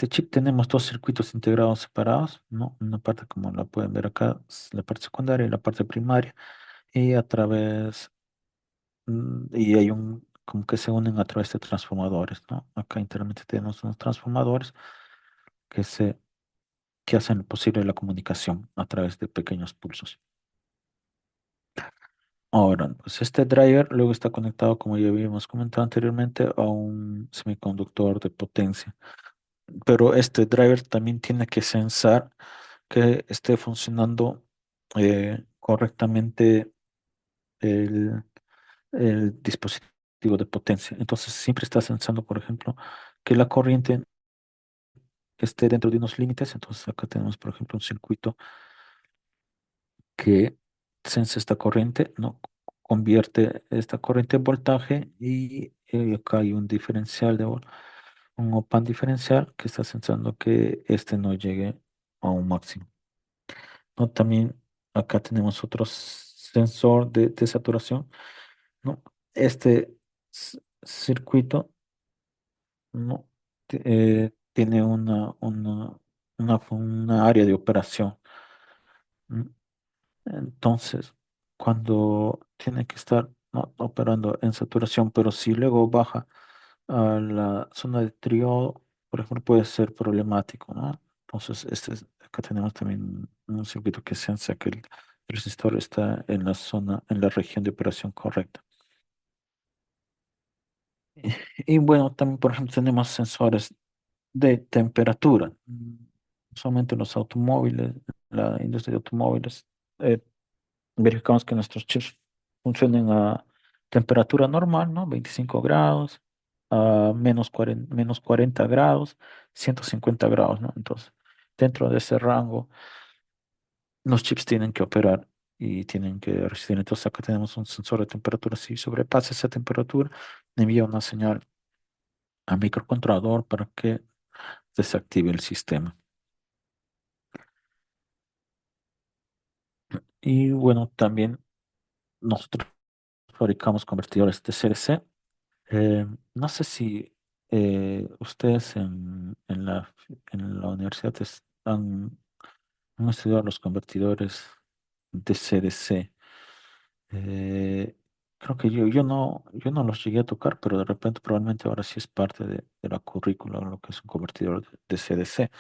chip tenemos dos circuitos integrados separados, ¿no? Una parte, como la pueden ver acá, es la parte secundaria y la parte primaria, y a través, y hay como que se unen a través de transformadores, ¿no? Acá internamente tenemos unos transformadores que que hacen posible la comunicación a través de pequeños pulsos. Ahora, pues este driver luego está conectado, como ya habíamos comentado anteriormente, a un semiconductor de potencia. Pero este driver también tiene que sensar que esté funcionando correctamente el, el dispositivo de potencia. Entonces siempre está sensando, por ejemplo, que la corriente esté dentro de unos límites. Entonces acá tenemos, por ejemplo, un circuito que sense esta corriente, ¿no? Convierte esta corriente en voltaje y acá hay un diferencial un op-amp diferencial que está sensando que este no llegue a un máximo, ¿no? También acá tenemos otro sensor de saturación, ¿no? Este circuito, ¿no? Tiene una área de operación. ¿No? Entonces, cuando tiene que estar, ¿no?, operando en saturación, pero si luego baja a la zona de triodo, por ejemplo, puede ser problemático, ¿no? Entonces, acá tenemos también un circuito que sensa que el resistor está en la zona, en la región de operación correcta. Y bueno, también, por ejemplo, tenemos sensores de temperatura. Solamente en los automóviles, la industria de automóviles. eh, Verificamos que nuestros chips funcionen a temperatura normal, ¿no? 25 grados, a menos 40 grados, 150 grados, ¿no? Entonces, dentro de ese rango, los chips tienen que operar y tienen que resistir. Entonces, acá tenemos un sensor de temperatura. Si sobrepasa esa temperatura, envía una señal al microcontrolador para que desactive el sistema. Y bueno, también nosotros fabricamos convertidores de CRC. No sé si ustedes en la universidad han estudiado los convertidores de CDC. Eh, Creo que yo no los llegué a tocar, pero de repente probablemente ahora sí es parte de la currícula lo que es un convertidor de CDC.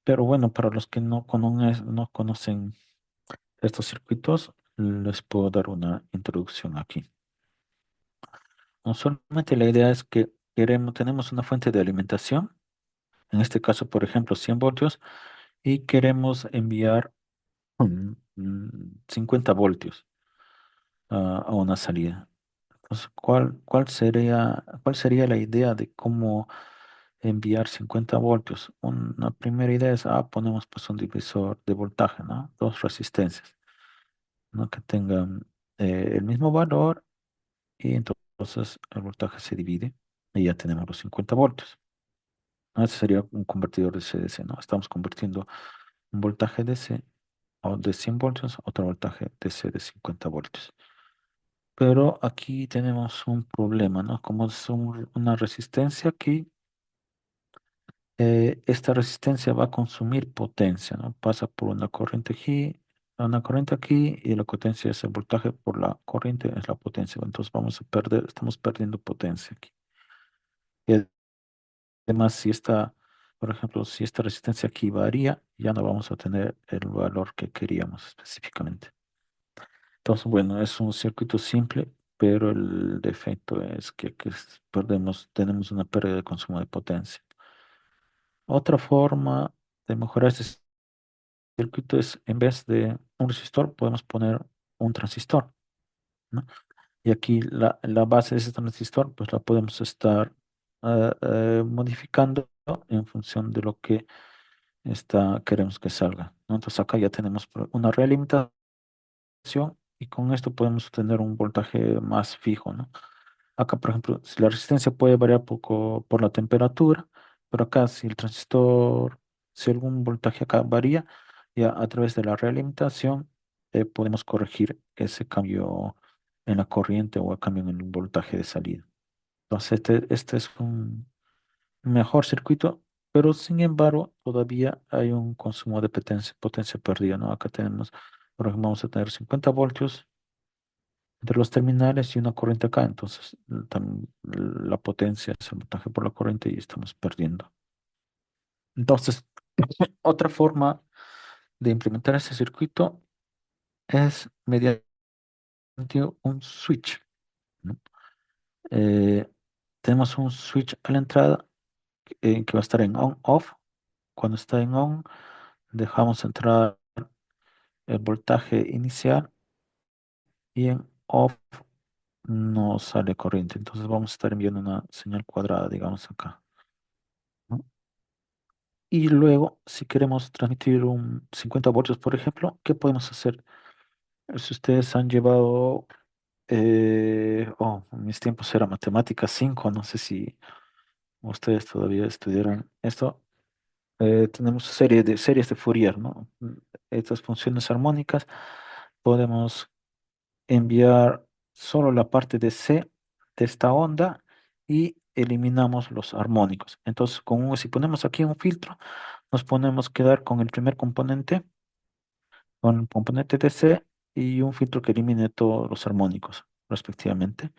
Pero bueno, para los que no conocen estos circuitos, les puedo dar una introducción aquí. No solamente la idea es que tenemos una fuente de alimentación, en este caso, por ejemplo, 100 voltios, y queremos enviar 50 voltios. a una salida. Entonces, cuál sería la idea de cómo enviar 50 voltios? Una primera idea es, ponemos pues un divisor de voltaje, ¿no? Dos resistencias, ¿no? Que tengan el mismo valor y entonces el voltaje se divide y ya tenemos los 50 voltios. ¿No? Ese sería un convertidor de C-DC, ¿no? Estamos convirtiendo un voltaje DC o de 100 voltios a otro voltaje DC de 50 voltios. Pero aquí tenemos un problema, ¿no? Como es una resistencia aquí, esta resistencia va a consumir potencia, ¿no? Pasa por una corriente aquí y la potencia es el voltaje por la corriente, es la potencia. Entonces estamos perdiendo potencia aquí. Y además, por ejemplo, si esta resistencia aquí varía, ya no vamos a tener el valor que queríamos específicamente. Entonces, bueno, es un circuito simple, pero el defecto es que tenemos una pérdida de consumo de potencia. Otra forma de mejorar este circuito es, en vez de un resistor, podemos poner un transistor, ¿no? Y aquí la base de ese transistor, pues la podemos estar modificando en función de lo que queremos que salga, ¿no? Entonces acá ya tenemos una realimentación y con esto podemos tener un voltaje más fijo, ¿no? Acá, por ejemplo, si la resistencia puede variar poco por la temperatura, pero acá si algún voltaje acá varía, ya a través de la realimentación podemos corregir ese cambio en la corriente o el cambio en el voltaje de salida. Entonces, este es un mejor circuito, pero sin embargo, todavía hay un consumo de potencia perdida, ¿no? Acá tenemos, por ejemplo, vamos a tener 50 voltios entre los terminales y una corriente acá, entonces la potencia es el voltaje por la corriente y estamos perdiendo. Entonces, otra forma de implementar este circuito es mediante un switch, ¿no? Eh, Tenemos un switch a la entrada que va a estar en on-off. Cuando está en on, dejamos entrar el voltaje inicial y en off no sale corriente. Entonces vamos a estar enviando una señal cuadrada, digamos acá, ¿no? Y luego, si queremos transmitir un 50 voltios, por ejemplo, ¿qué podemos hacer? Si ustedes han llevado, en mis tiempos era matemática 5, no sé si ustedes todavía estudiaron esto. Tenemos series de Fourier, ¿no? Estas funciones armónicas podemos enviar solo la parte de C de esta onda y eliminamos los armónicos. Entonces, si ponemos aquí un filtro, nos ponemos quedar con el primer componente, con el componente de C y un filtro que elimine todos los armónicos, respectivamente.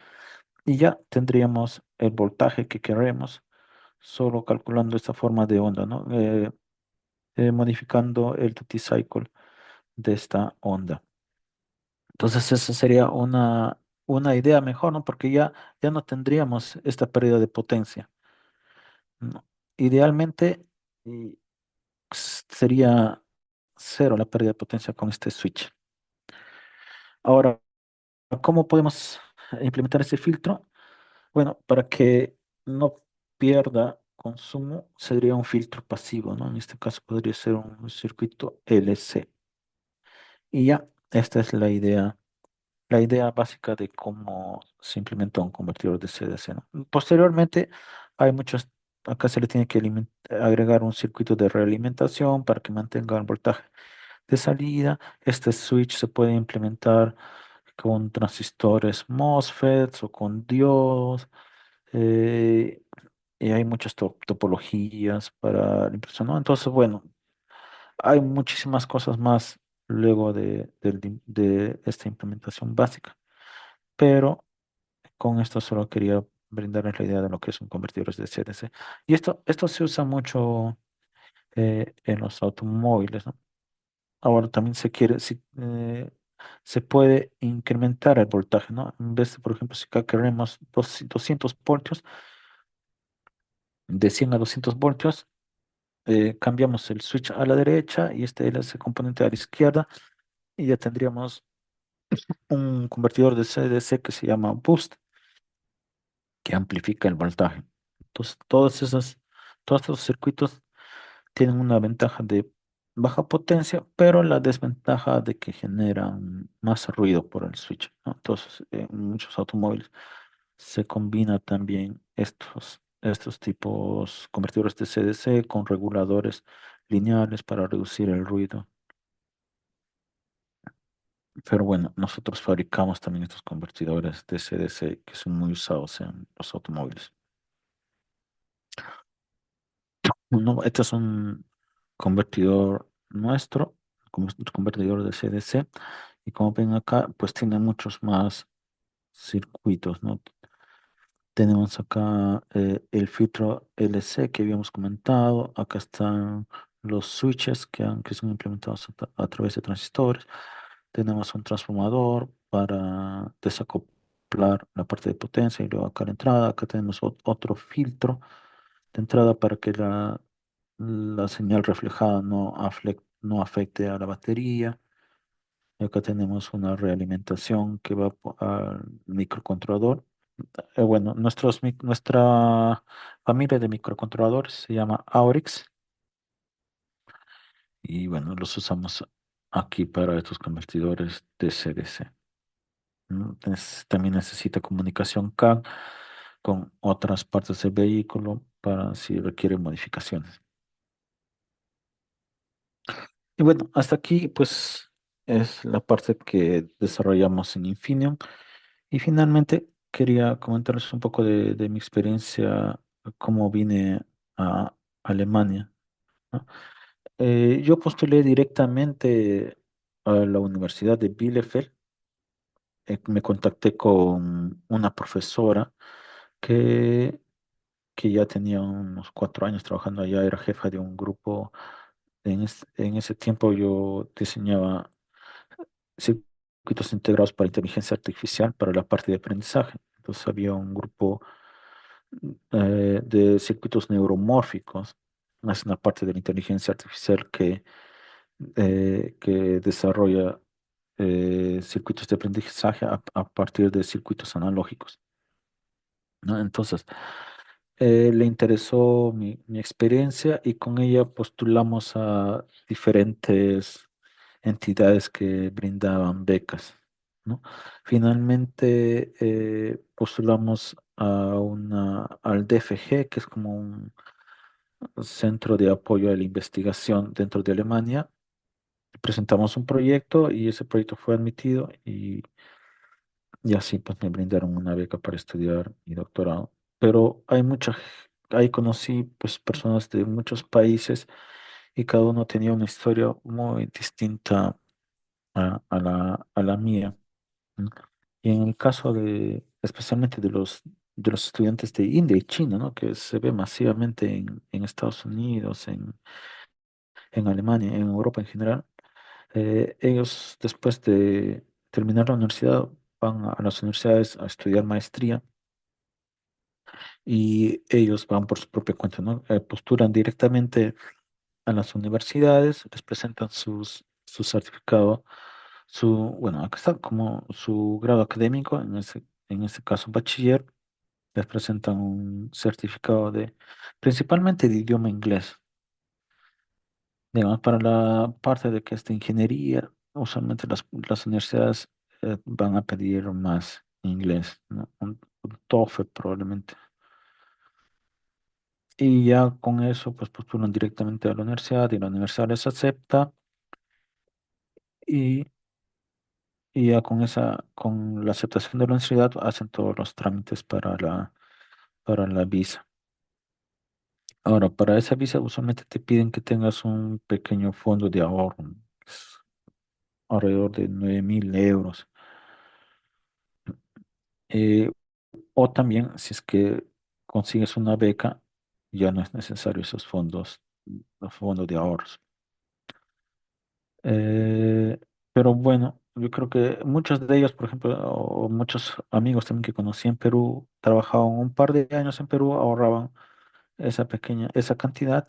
Y ya tendríamos el voltaje que queremos, solo calculando esta forma de onda, ¿no? Modificando el duty cycle de esta onda. Entonces, esa sería una idea mejor, ¿no? Porque ya no tendríamos esta pérdida de potencia, ¿no? Idealmente, y, sería cero la pérdida de potencia con este switch. Ahora, ¿cómo podemos implementar ese filtro? Bueno, para que no pierda consumo, sería un filtro pasivo, ¿no? En este caso podría ser un circuito LC. Y ya, esta es la idea básica de cómo se implementa un convertidor de CDC, ¿no? Posteriormente, hay muchos, acá se le tiene que agregar un circuito de realimentación para que mantenga el voltaje de salida. Este switch se puede implementar con transistores MOSFETs o con diodos. eh, y hay muchas topologías para la impresión, ¿no? Entonces, bueno, hay muchísimas cosas más luego de esta implementación básica, pero con esto solo quería brindarles la idea de lo que es un convertidor de CDC. Y esto se usa mucho en los automóviles, ¿no? Ahora también se puede incrementar el voltaje, ¿no? En vez de, por ejemplo, si acá queremos 200 voltios, de 100 a 200 voltios, cambiamos el switch a la derecha y ese componente a la izquierda y ya tendríamos un convertidor de CDC que se llama Boost, que amplifica el voltaje. Entonces, todos estos circuitos tienen una ventaja de baja potencia, pero la desventaja de que generan más ruido por el switch, ¿no? Entonces, en muchos automóviles se combina también estos tipos convertidores de CDC con reguladores lineales para reducir el ruido. Pero bueno, nosotros fabricamos también estos convertidores de CDC que son muy usados en los automóviles. No, este es un convertidor nuestro, como es un convertidor de CDC, y como ven acá, pues tiene muchos más circuitos, ¿no? Tenemos acá el filtro LC que habíamos comentado, acá están los switches que son implementados a través de transistores. Tenemos un transformador para desacoplar la parte de potencia y luego acá la entrada. Acá tenemos otro filtro de entrada para que la señal reflejada no afecte a la batería. Y acá tenemos una realimentación que va al microcontrolador. Bueno, nuestra familia de microcontroladores se llama Aurix y bueno, los usamos aquí para estos convertidores de CDC. ¿No? También necesita comunicación CAN con otras partes del vehículo para si requiere modificaciones. Y bueno, hasta aquí pues es la parte que desarrollamos en Infineon. Y finalmente quería comentarles un poco de mi experiencia, cómo vine a Alemania, ¿no? Yo postulé directamente a la Universidad de Bielefeld. Me contacté con una profesora que, que ya tenía unos 4 años trabajando allá, era jefa de un grupo. En ese tiempo yo diseñaba circuitos integrados para inteligencia artificial para la parte de aprendizaje. Entonces había un grupo de circuitos neuromórficos. Es una parte de la inteligencia artificial que desarrolla circuitos de aprendizaje a partir de circuitos analógicos, ¿no? Entonces, le interesó mi experiencia y con ella postulamos a diferentes entidades que brindaban becas, ¿no? Finalmente, postulamos al DFG, que es como un centro de apoyo a la investigación dentro de Alemania. Presentamos un proyecto y ese proyecto fue admitido y así pues me brindaron una beca para estudiar mi doctorado. Pero ahí conocí pues personas de muchos países y cada uno tenía una historia muy distinta a la mía, ¿no? Y en el caso especialmente de los estudiantes de India y China, ¿no? Que se ve masivamente en Estados Unidos, en Alemania, en Europa en general. Ellos, después de terminar la universidad, van a las universidades a estudiar maestría y ellos van por su propia cuenta, ¿no? Postulan directamente a las universidades, les presentan su certificado, bueno, acá está como su grado académico, en ese caso bachiller, les presentan un certificado principalmente de idioma inglés. Digamos, para la parte de que es de ingeniería, usualmente las universidades van a pedir más inglés, ¿no? Un TOEFL probablemente. Y ya con eso, pues postulan directamente a la universidad y la universidad les acepta y, y ya con la aceptación de la universidad hacen todos los trámites para la visa. Ahora, para esa visa usualmente te piden que tengas un pequeño fondo de ahorro, ¿no? Es alrededor de 9.000 euros. Eh, O también, si es que consigues una beca, ya no es necesario esos fondos, los fondos de ahorros. Eh, pero bueno, yo creo que muchos de ellos, por ejemplo, o muchos amigos también que conocí en Perú, trabajaban un par de años en Perú, ahorraban esa cantidad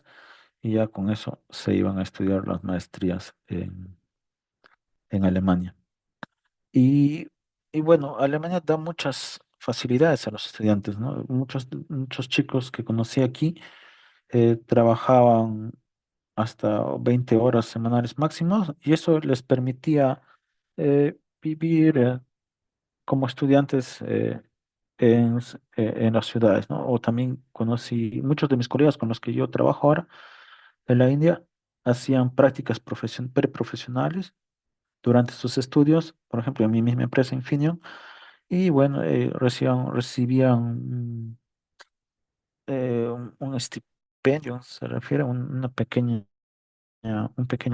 y ya con eso se iban a estudiar las maestrías en Alemania. Y, y bueno, Alemania da muchas facilidades a los estudiantes, ¿no? Muchos chicos que conocí aquí trabajaban hasta 20 horas semanales máximos y eso les permitía vivir como estudiantes en las ciudades, ¿no? O también conocí muchos de mis colegas con los que yo trabajo ahora en la India, hacían prácticas preprofesionales durante sus estudios, por ejemplo, en mi misma empresa Infineon, y bueno, recibían un estipendio, se refiere a un pequeño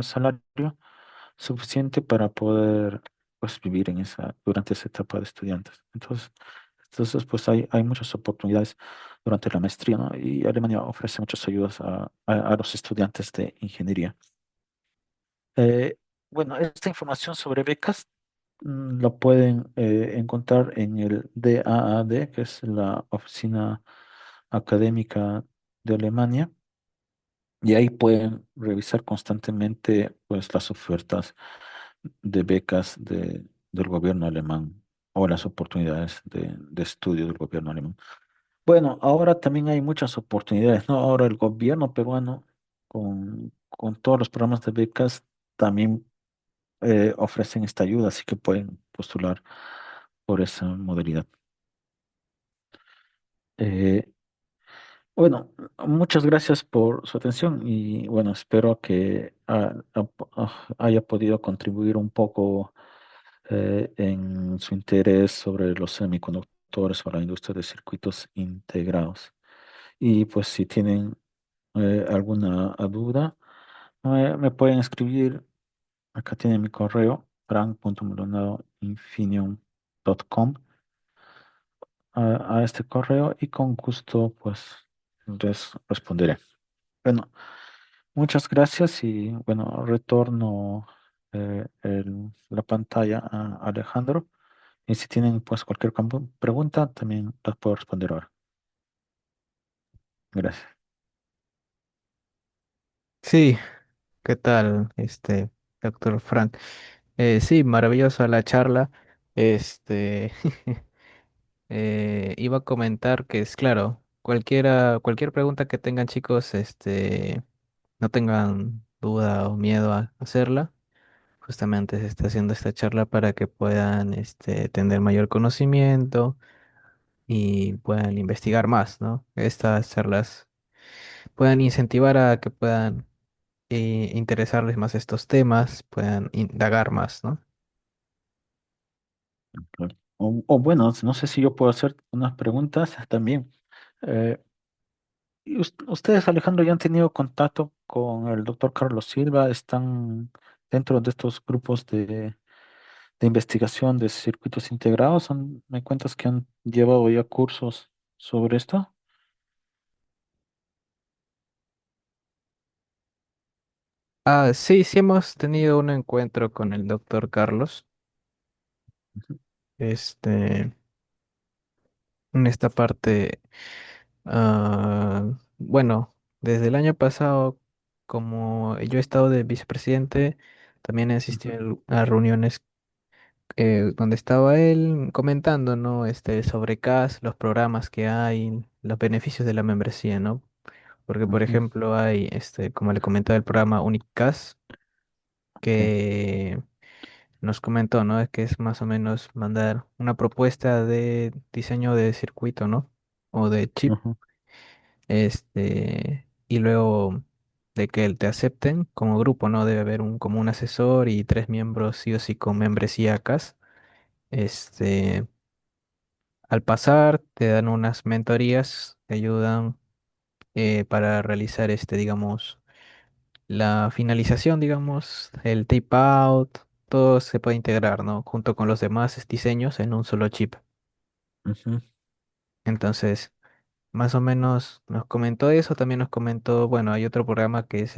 salario suficiente para poder pues vivir durante esa etapa de estudiantes. Entonces pues hay muchas oportunidades durante la maestría, ¿no? Y Alemania ofrece muchas ayudas a los estudiantes de ingeniería. Eh, bueno, esta información sobre becas lo pueden encontrar en el DAAD, que es la Oficina Académica de Alemania, y ahí pueden revisar constantemente pues, las ofertas de becas del gobierno alemán o las oportunidades de estudio del gobierno alemán. Bueno, ahora también hay muchas oportunidades, ¿no? Ahora el gobierno peruano, con todos los programas de becas, también ofrecen esta ayuda, así que pueden postular por esa modalidad. Eh, bueno, muchas gracias por su atención y bueno, espero que haya podido contribuir un poco en su interés sobre los semiconductores o la industria de circuitos integrados. Y pues si tienen alguna duda, me pueden escribir. Acá tiene mi correo, frank.maldonado@infinium.com, a este correo y con gusto pues les responderé. Bueno, muchas gracias y bueno, retorno la pantalla a Alejandro y si tienen pues cualquier pregunta también las puedo responder ahora. Gracias. Sí, ¿qué tal, doctor Frank? Sí, maravillosa la charla. Este, iba a comentar que es claro, cualquier pregunta que tengan chicos, no tengan duda o miedo a hacerla. Justamente se está haciendo esta charla para que puedan, tener mayor conocimiento y puedan investigar más, ¿no? Estas charlas puedan incentivar a que puedan interesarles más estos temas, puedan indagar más, ¿no? Claro. O bueno, no sé si yo puedo hacer unas preguntas también. Eh, ¿Y ustedes, Alejandro, ya han tenido contacto con el doctor Carlos Silva? ¿Están dentro de estos grupos de investigación de circuitos integrados? ¿Me cuentas que han llevado ya cursos sobre esto? Ah, sí, sí hemos tenido un encuentro con el doctor Carlos. Ujú, Este, en esta parte, bueno, desde el año pasado, como yo he estado de vicepresidente, también he ujú, asistido a reuniones donde estaba él comentando, ¿no? Sobre CAS, los programas que hay, los beneficios de la membresía, ¿no? Porque, por ujú, ejemplo, hay, como le comentaba, el programa UNICAS, sí, que nos comentó, ¿no? Es que es más o menos mandar una propuesta de diseño de circuito, ¿no? O de chip, ujú, y luego de que te acepten como grupo, ¿no? Debe haber como un asesor y tres miembros sí o sí con membresía CAS. Este, Al pasar, te dan unas mentorías, te ayudan para realizar digamos, la finalización, digamos, el tape out, todo se puede integrar, ¿no? Junto con los demás diseños en un solo chip. ujú. Entonces, más o menos nos comentó eso, también nos comentó, bueno, hay otro programa que es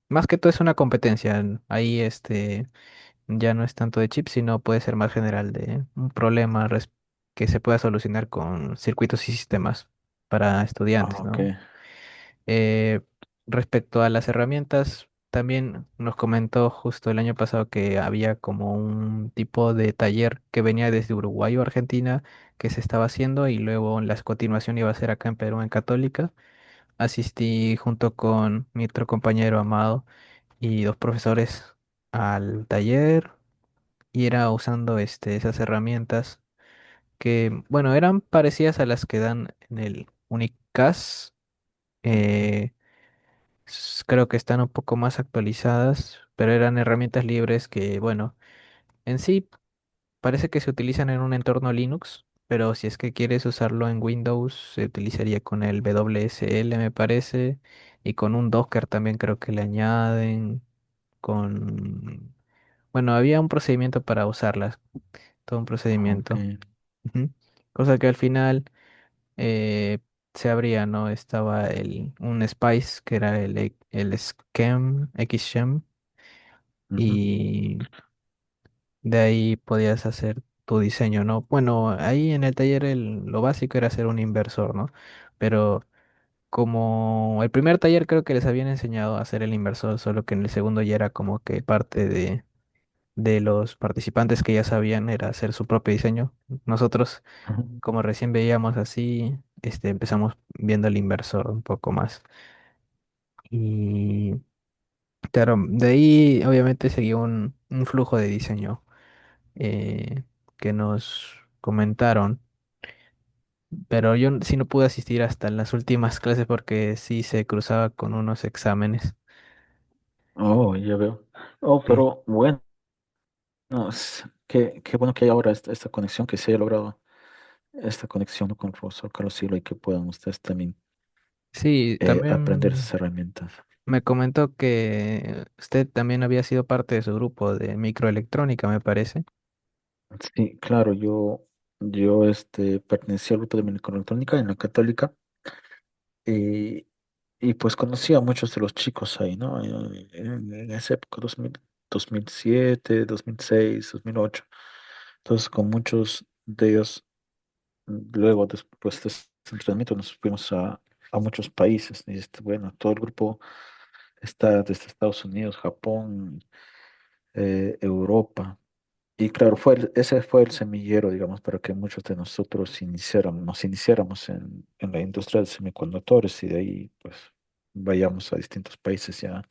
más que todo es una competencia. Ahí ya no es tanto de chip, sino puede ser más general de un problema que se pueda solucionar con circuitos y sistemas para Ah, estudiantes, ok. ¿no? Eh, Respecto a las herramientas, también nos comentó justo el año pasado que había como un tipo de taller que venía desde Uruguay o Argentina que se estaba haciendo y luego la continuación iba a ser acá en Perú en Católica. Asistí junto con mi otro compañero Amado y dos profesores al taller y era usando esas herramientas que, bueno, eran parecidas a las que dan en el Unicas. eh, Creo que están un poco más actualizadas, pero eran herramientas libres que, bueno, en sí parece que se utilizan en un entorno Linux, pero si es que quieres usarlo en Windows, se utilizaría con el WSL, me parece, y con un Docker también creo que le añaden, con... Bueno, había un procedimiento para usarlas, todo un Ok. procedimiento. Ujú. Cosa que al final eh, se abría, ¿no? Estaba un Spice, que era el Schem, XShem, Ujú. y de ahí podías hacer tu diseño, ¿no? Bueno, ahí en el taller lo básico era hacer un inversor, ¿no? Pero como el primer taller creo que les habían enseñado a hacer el inversor, solo que en el segundo ya era como que parte de los participantes que ya sabían era hacer su propio diseño. Nosotros, Ujú. como recién veíamos así, empezamos viendo el inversor un poco más. Y claro, de ahí obviamente seguía un flujo de diseño eh, que nos comentaron, pero yo sí no pude asistir hasta las últimas clases porque sí se cruzaba con unos exámenes. Oh, ya veo. Oh, Sí, pero bueno, qué bueno que hay ahora esta conexión, que se haya logrado esta conexión, ¿no?, con el profesor Carlos Silva y que puedan ustedes también sí, aprender también esas herramientas. me comentó que usted también había sido parte de su grupo de microelectrónica, me parece. Sí, claro, yo pertenecí al grupo de microelectrónica en la Católica y, y pues conocí a muchos de los chicos ahí, ¿no? En esa época, 2007, 2006, 2008. Entonces, con muchos de ellos, luego, después de ese entrenamiento, nos fuimos a muchos países. Y bueno, todo el grupo está desde Estados Unidos, Japón, Europa. Y claro, ese fue el semillero, digamos, para que muchos de nosotros nos iniciáramos en la industria de semiconductores y de ahí, pues, vayamos a distintos países ya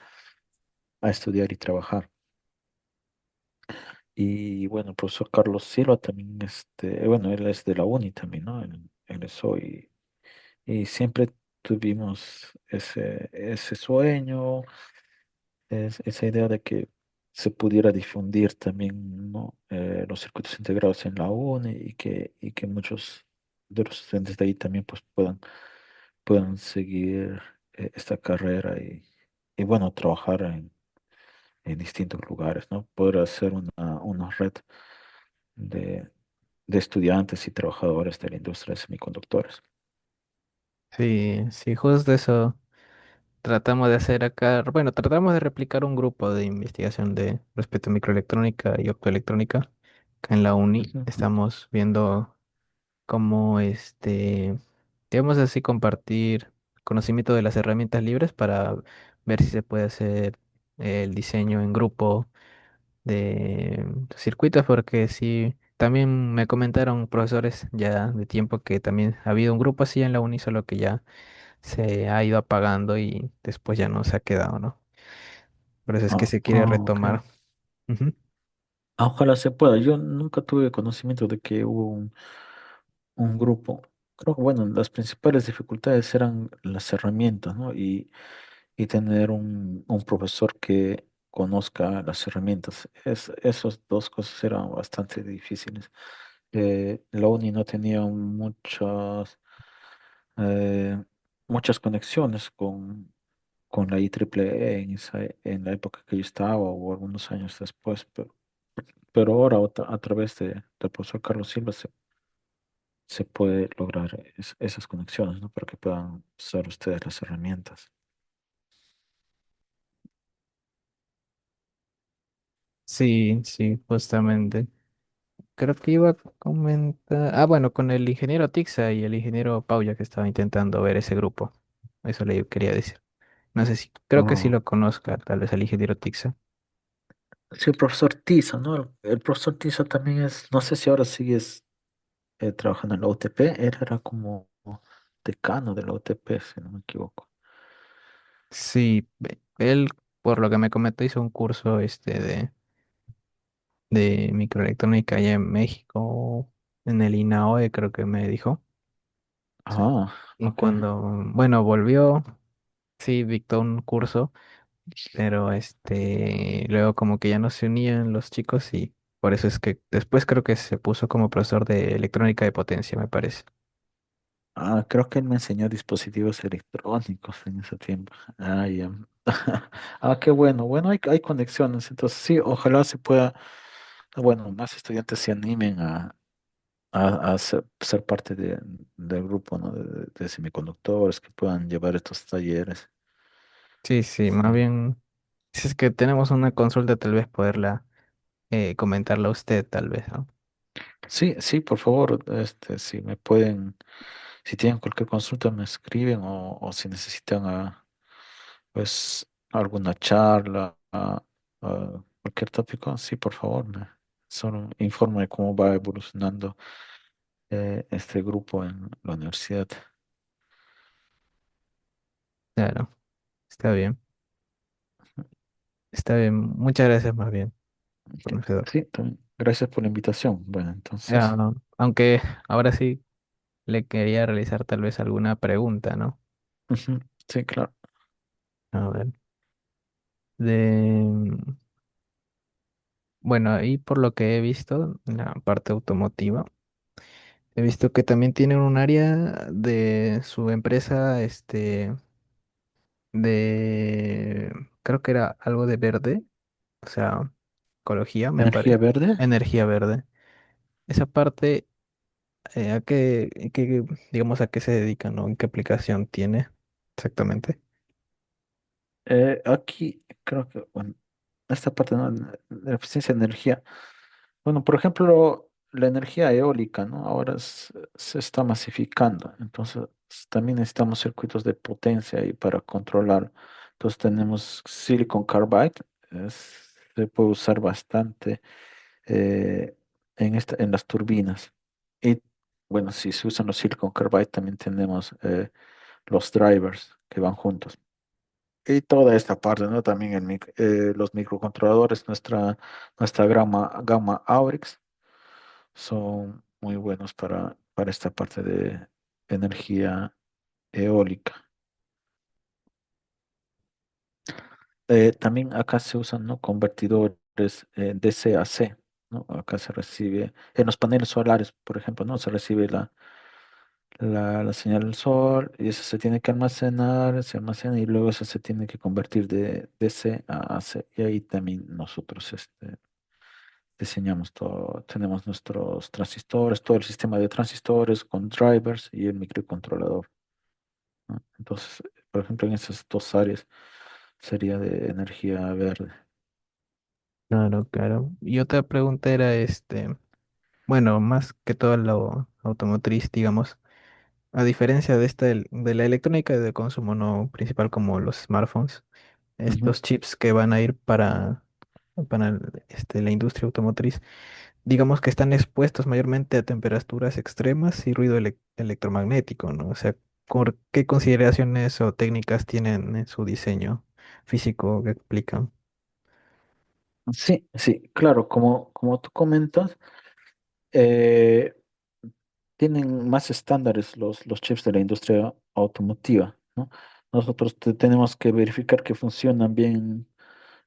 a estudiar y trabajar. Y bueno, el profesor Carlos Silva también, bueno, él es de la uni también, ¿no? Él egresó y siempre tuvimos ese sueño, esa idea de que se pudiera difundir también, ¿no?, los circuitos integrados en la UNE y que muchos de los estudiantes de ahí también pues puedan seguir esta carrera y bueno, trabajar en distintos lugares, ¿no? Poder hacer una red de, de estudiantes y trabajadores de la industria de semiconductores. Sí, sí, justo eso tratamos de hacer acá. Bueno, tratamos de replicar un grupo de investigación de respecto a microelectrónica y optoelectrónica acá en la uni. Ujú. Estamos viendo cómo digamos así, compartir conocimiento de las herramientas libres para ver si se puede hacer el diseño en grupo de circuitos, porque sí, también me comentaron profesores ya de tiempo que también ha habido un grupo así en la uni, solo que ya se ha ido apagando y después ya no se ha quedado, ¿no? Por eso es que Ah, se quiere ah, ok. retomar. Ujú. Ojalá se pueda. Yo nunca tuve conocimiento de que hubo un grupo. Creo que, bueno, las principales dificultades eran las herramientas, ¿no? Y tener un profesor que conozca las herramientas. Esas dos cosas eran bastante difíciles. La uni no tenía eh, muchas conexiones con la IEEE en la época que yo estaba o algunos años después, pero ahora a través del profesor Carlos Silva se puede lograr esas conexiones, ¿no? Para que puedan usar ustedes las herramientas. Sí, sí, justamente. Creo que iba a comentar. Ah, bueno, con el ingeniero Tixa y el ingeniero Pauya que estaba intentando ver ese grupo. Eso le quería decir. No sé si, creo que sí Oh, lo conozca, tal vez el ingeniero Tixa. sí, el profesor Tiza, ¿no? El profesor Tiza también es, no sé si ahora sigues trabajando en la UTP, él era como decano de la UTP, si no me equivoco. Sí, él, por lo que me comentó, hizo un curso de microelectrónica allá en México, en el INAOE, creo que me dijo. Ah, Y ok. cuando, bueno, volvió, sí, dictó un curso, pero luego como que ya no se unían los chicos y por eso es que después creo que se puso como profesor de electrónica de potencia, me parece. Ah, creo que él me enseñó dispositivos electrónicos en ese tiempo. Ah, ya. Ah, qué bueno. Bueno, hay conexiones. Entonces, sí, ojalá se pueda, bueno, más estudiantes se animen a ser parte del grupo, ¿no? De semiconductores que puedan llevar estos talleres. Sí, sí, más Sí, bien, si es que tenemos una consulta, tal vez poderla comentarla a usted, tal vez, ¿no? sí, sí, por favor, si me pueden, si tienen cualquier consulta, me escriben o si necesitan pues alguna charla, cualquier tópico, sí, por favor, solo informe de cómo va evolucionando este grupo en la universidad. Claro, está bien, está bien. Muchas gracias más bien, Ok. conocedor. Sí, también. Gracias por la invitación. Bueno, entonces, Ah, aunque ahora sí le quería realizar tal vez alguna pregunta, ¿no? ujú, sí, claro. A ver, de, bueno, ahí por lo que he visto, en la parte automotiva, he visto que también tienen un área de su empresa, de, creo que era algo de verde, o sea, ecología, me Energía parece, verde. energía verde. Esa parte, digamos, a qué se dedica, ¿no? ¿En qué aplicación tiene exactamente? Aquí creo que, bueno, esta parte, ¿no? De la eficiencia de energía. Bueno, por ejemplo, la energía eólica, ¿no? Ahora se está masificando, entonces también necesitamos circuitos de potencia ahí para controlar. Entonces tenemos silicon carbide, se puede usar bastante eh, en las turbinas. Y bueno, si se usan los silicon carbide, también tenemos los drivers que van juntos. Y toda esta parte, ¿no? También los microcontroladores, nuestra gama Aurex son muy buenos para esta parte de energía eólica. También acá se usan, ¿no? Convertidores DC a C, ¿no? Acá se recibe, en los paneles solares, por ejemplo, ¿no? Se recibe la señal del sol y eso se tiene que almacenar, se almacena y luego eso se tiene que convertir de DC a AC. Y ahí también nosotros diseñamos todo, tenemos nuestros transistores, todo el sistema de transistores con drivers y el microcontrolador, ¿no? Entonces, por ejemplo, en esas dos áreas sería de energía verde. Claro, claro. Y otra pregunta era, bueno, más que todo lo automotriz, digamos, a diferencia de de la electrónica de consumo no principal como los smartphones, Ujú. estos chips que van a ir para la industria automotriz, digamos que están expuestos mayormente a temperaturas extremas y ruido electromagnético, ¿no? O sea, ¿qué consideraciones o técnicas tienen en su diseño físico que explican? Sí, sí, claro, como tú comentas, eh, tienen más estándares los chips de la industria automotiva, ¿no? Nosotros tenemos que verificar que funcionan bien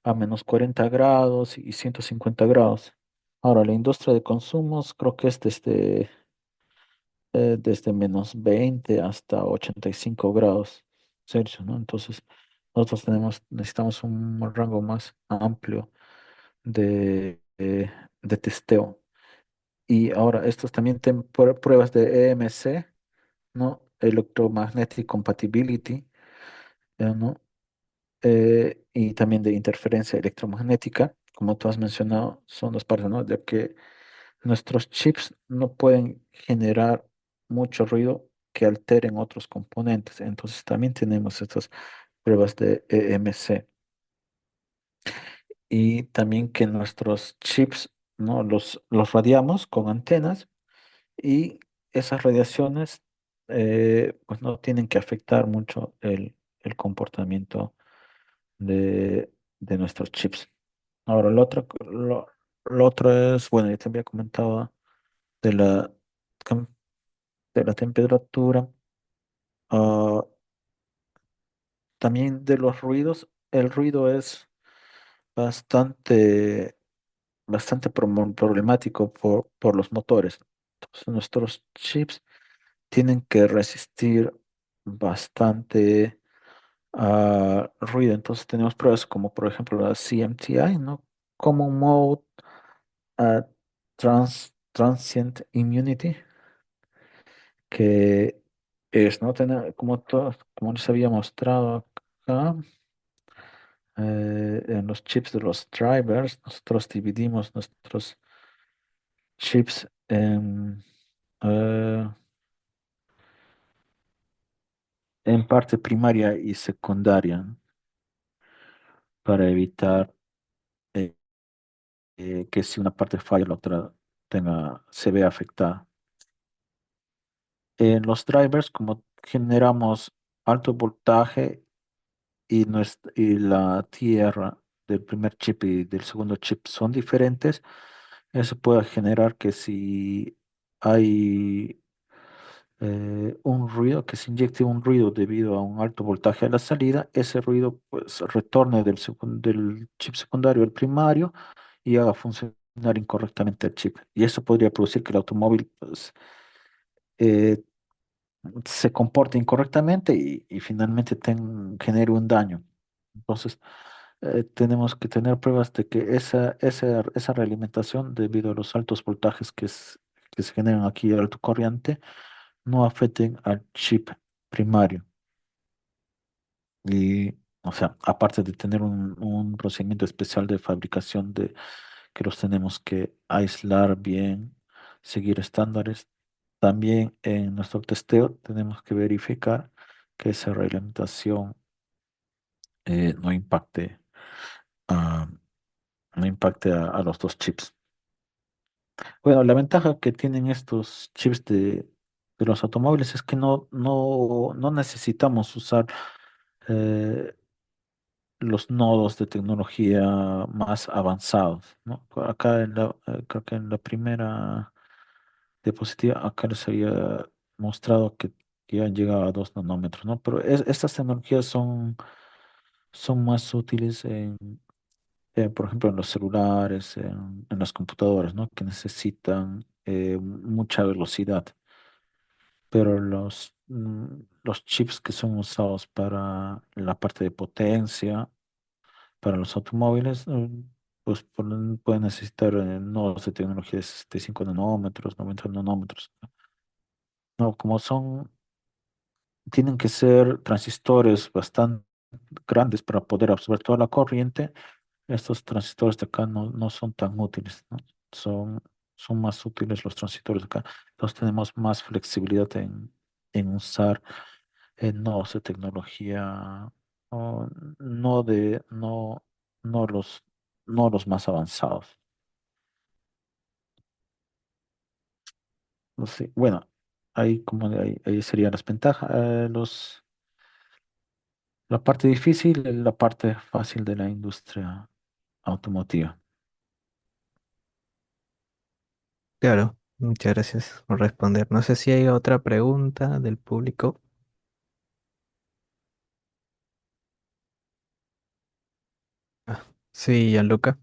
a -40 grados y 150 grados. Ahora, la industria de consumos creo que es desde -20 hasta 85 grados Celsius, ¿no? Entonces, necesitamos un rango más amplio de testeo. Y ahora, estos también tienen pruebas de EMC, ¿no? Electromagnetic Compatibility, ¿no? Y también de interferencia electromagnética, como tú has mencionado, son dos partes, ¿no? De que nuestros chips no pueden generar mucho ruido que alteren otros componentes. Entonces también tenemos estas. pruebas de EMC. Y también que nuestros chips, ¿no? Los radiamos con antenas y esas radiaciones pues no tienen que afectar mucho el comportamiento de nuestros chips. Ahora, lo otro es, bueno, ya te había comentado de cam- de la temperatura, ah, también de los ruidos. El ruido es bastante, bastante problemático por los motores. Entonces, nuestros chips tienen que resistir bastante ruido. Entonces, tenemos pruebas como, por ejemplo, la CMTI, ¿no? Common Mode ah, Transient Immunity, que es, ¿no? Como les había mostrado acá, en los chips de los drivers, nosotros dividimos nuestros chips eh, en parte primaria y secundaria, ¿no? Para evitar eh, que si una parte falla, la otra se vea afectada. En los drivers, como generamos alto voltaje y la tierra del primer chip y del segundo chip son diferentes, eso puede generar que si hay un ruido, que se inyecte un ruido debido a un alto voltaje a la salida, ese ruido pues retorne del chip secundario al primario y haga funcionar incorrectamente el chip. Y eso podría producir que el automóvil pues, eh, se comporte incorrectamente y finalmente genere un daño. Entonces, tenemos que tener pruebas de que esa realimentación, debido a los altos voltajes que se generan aquí, el alto corriente, no afecten al chip primario. Y, o sea, aparte de tener un procedimiento especial de fabricación que los tenemos que aislar bien, seguir estándares, también en nuestro testeo tenemos que verificar que esa reglamentación no impacte, a, no impacte a los dos chips. Bueno, la ventaja que tienen estos chips de los automóviles es que no necesitamos usar eh, los nodos de tecnología más avanzados, ¿no? Acá creo que en la primera diapositiva, acá les había mostrado que ya llegaba a 2 nanómetros, ¿no? Pero estas tecnologías son más útiles por ejemplo, en los celulares, en las computadoras, ¿no? Que necesitan mucha velocidad. Pero los chips que son usados para la parte de potencia, para los automóviles, pues pueden necesitar nodos de tecnología de 65 nanómetros, 90 nanómetros. No, tienen que ser transistores bastante grandes para poder absorber toda la corriente. Estos transistores de acá no son tan útiles, ¿no? Son, son más útiles los transistores de acá. Entonces tenemos más flexibilidad en usar nodos de tecnología, o no de, no, no los, no los más avanzados. No sé, bueno, ahí serían las ventajas. La parte difícil es la parte fácil de la industria automotiva. Claro, muchas gracias por responder. No sé si hay otra pregunta del público. Ah, sí, Gianluca,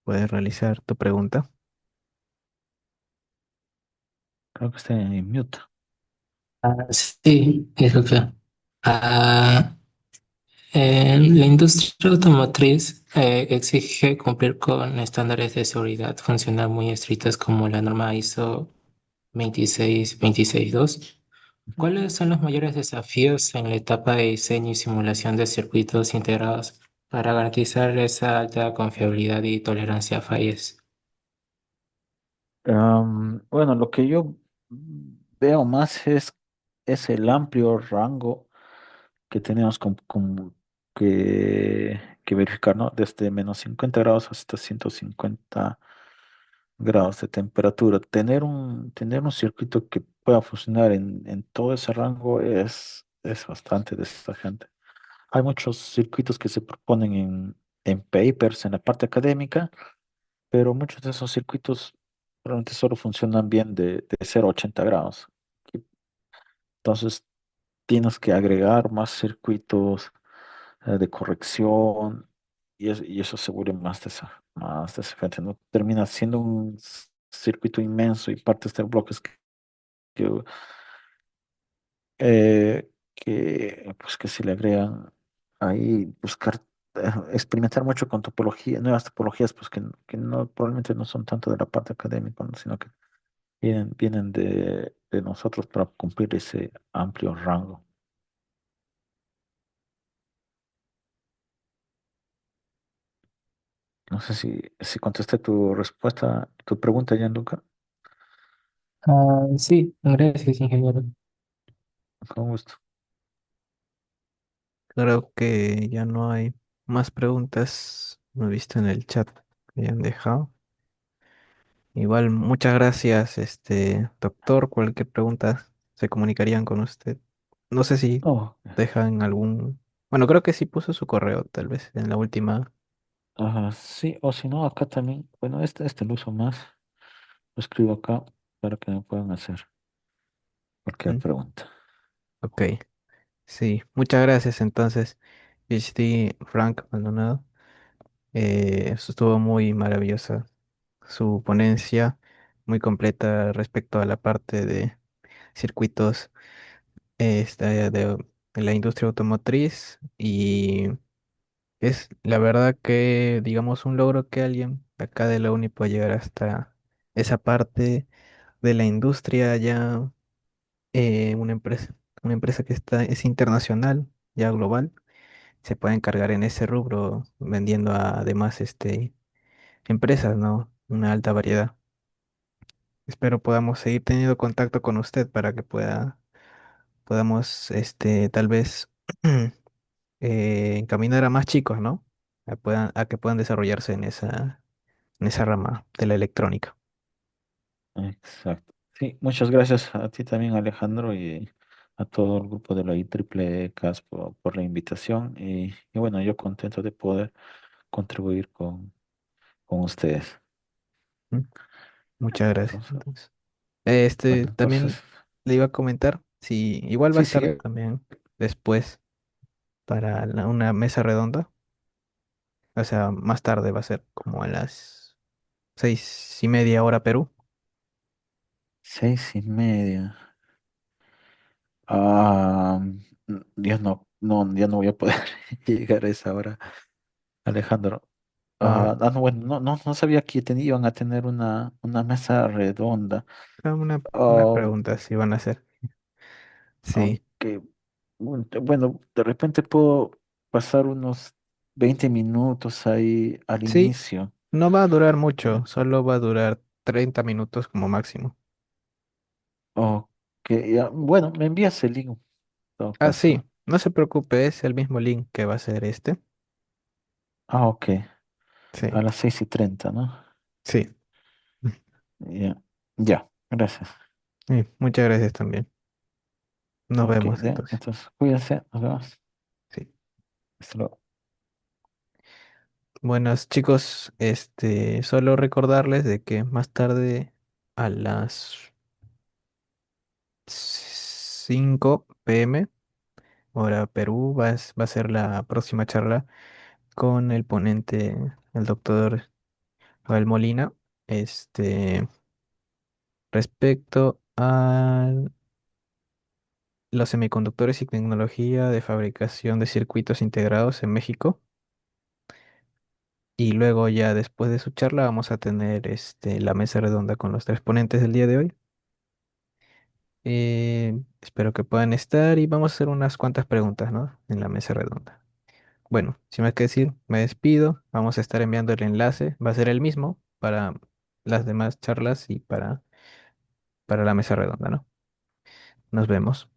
puedes realizar tu pregunta. Creo que está en mute. Sí, eso que ah, en la industria automotriz exige cumplir con estándares de seguridad funcional muy estrictos como la norma ISO 26262. Ujú. ¿Cuáles son los mayores desafíos en la etapa de diseño y simulación de circuitos integrados para garantizar esa alta confiabilidad y tolerancia a fallas? Bueno, lo que yo veo más es el amplio rango que tenemos que verificar, ¿no? Desde -50 grados hasta 150 grados de temperatura. Tener un circuito que pueda funcionar en todo ese rango es bastante desafiante. Hay muchos circuitos que se proponen en papers, en la parte académica, pero muchos de esos circuitos realmente solo funcionan bien de 0 a 80 grados. Y entonces tienes que agregar más circuitos de corrección y eso se vuelve más desafiante, ¿no? Termina siendo un circuito inmenso y partes de bloques que, pues que se le agregan ahí, buscar, experimentar mucho con topología, nuevas topologías, pues que no, probablemente no son tanto de la parte académica, ¿no? Sino que vienen de nosotros para cumplir ese amplio rango. No sé si contesté tu respuesta, tu pregunta, Gianluca, Sí, gracias, ingeniero. con gusto. Creo que ya no hay más preguntas. No he visto en el chat que hayan dejado. Igual, muchas gracias, doctor. Cualquier pregunta se comunicarían con usted. No sé si Oh, dejan algún. Bueno, creo que sí puso su correo, tal vez, en la última. ajá, sí, o si no, acá también, bueno, este lo uso más, lo escribo acá para que me puedan hacer cualquier Mm, pregunta. ok, sí. Muchas gracias, entonces, PhD Frank Maldonado. Eso estuvo muy maravillosa. Su ponencia, muy completa respecto a la parte de circuitos de la industria automotriz y es la verdad que, digamos, un logro que alguien de acá de la uni pueda llegar hasta esa parte de la industria ya, una empresa que es internacional, ya global, se puede encargar en ese rubro vendiendo a además empresas, ¿no? Una alta variedad. Espero podamos seguir teniendo contacto con usted para que podamos, tal vez encaminar a más chicos, ¿no? A que puedan desarrollarse en esa rama de la electrónica. Exacto. Sí, muchas gracias a ti también, Alejandro, y a todo el grupo de la IEEE CAS por la invitación. Y bueno, yo contento de poder contribuir con ustedes. ¿Mm? Muchas gracias. Entonces, Entonces, bueno, también entonces, le iba a comentar si igual va a sí, estar sí, también después para una mesa redonda. O sea, más tarde va a ser como a las 6:30 hora Perú. 6:30. Ah, ya no voy a poder llegar a esa hora, Alejandro. Ah, No, bueno, no sabía que iban a tener una mesa redonda. una Ah, pregunta si van a hacer. Sí. aunque, bueno, de repente puedo pasar unos 20 minutos ahí al Sí, inicio. no va a durar mucho, Ya. solo va a durar 30 minutos como máximo. Ok, ya, bueno, me envías el link en todo Ah, sí, caso. no se preocupe, es el mismo link que va a ser este. Ok, Sí, a las 6:30, ¿no? sí. Ya, ya, gracias. Muchas gracias también. Nos Ok, vemos bien, entonces. entonces cuídense, nos vemos. Sí. Hasta luego. Buenas chicos, solo recordarles de que más tarde a las 5 p.m. hora Perú va a ser la próxima charla con el ponente, el doctor Joel Molina, respecto a los semiconductores y tecnología de fabricación de circuitos integrados en México. Y luego ya después de su charla vamos a tener la mesa redonda con los tres ponentes del día de hoy. Espero que puedan estar y vamos a hacer unas cuantas preguntas, ¿no? En la mesa redonda. Bueno, sin más que decir, me despido. Vamos a estar enviando el enlace. Va a ser el mismo para las demás charlas y para para la mesa redonda, ¿no? Nos vemos.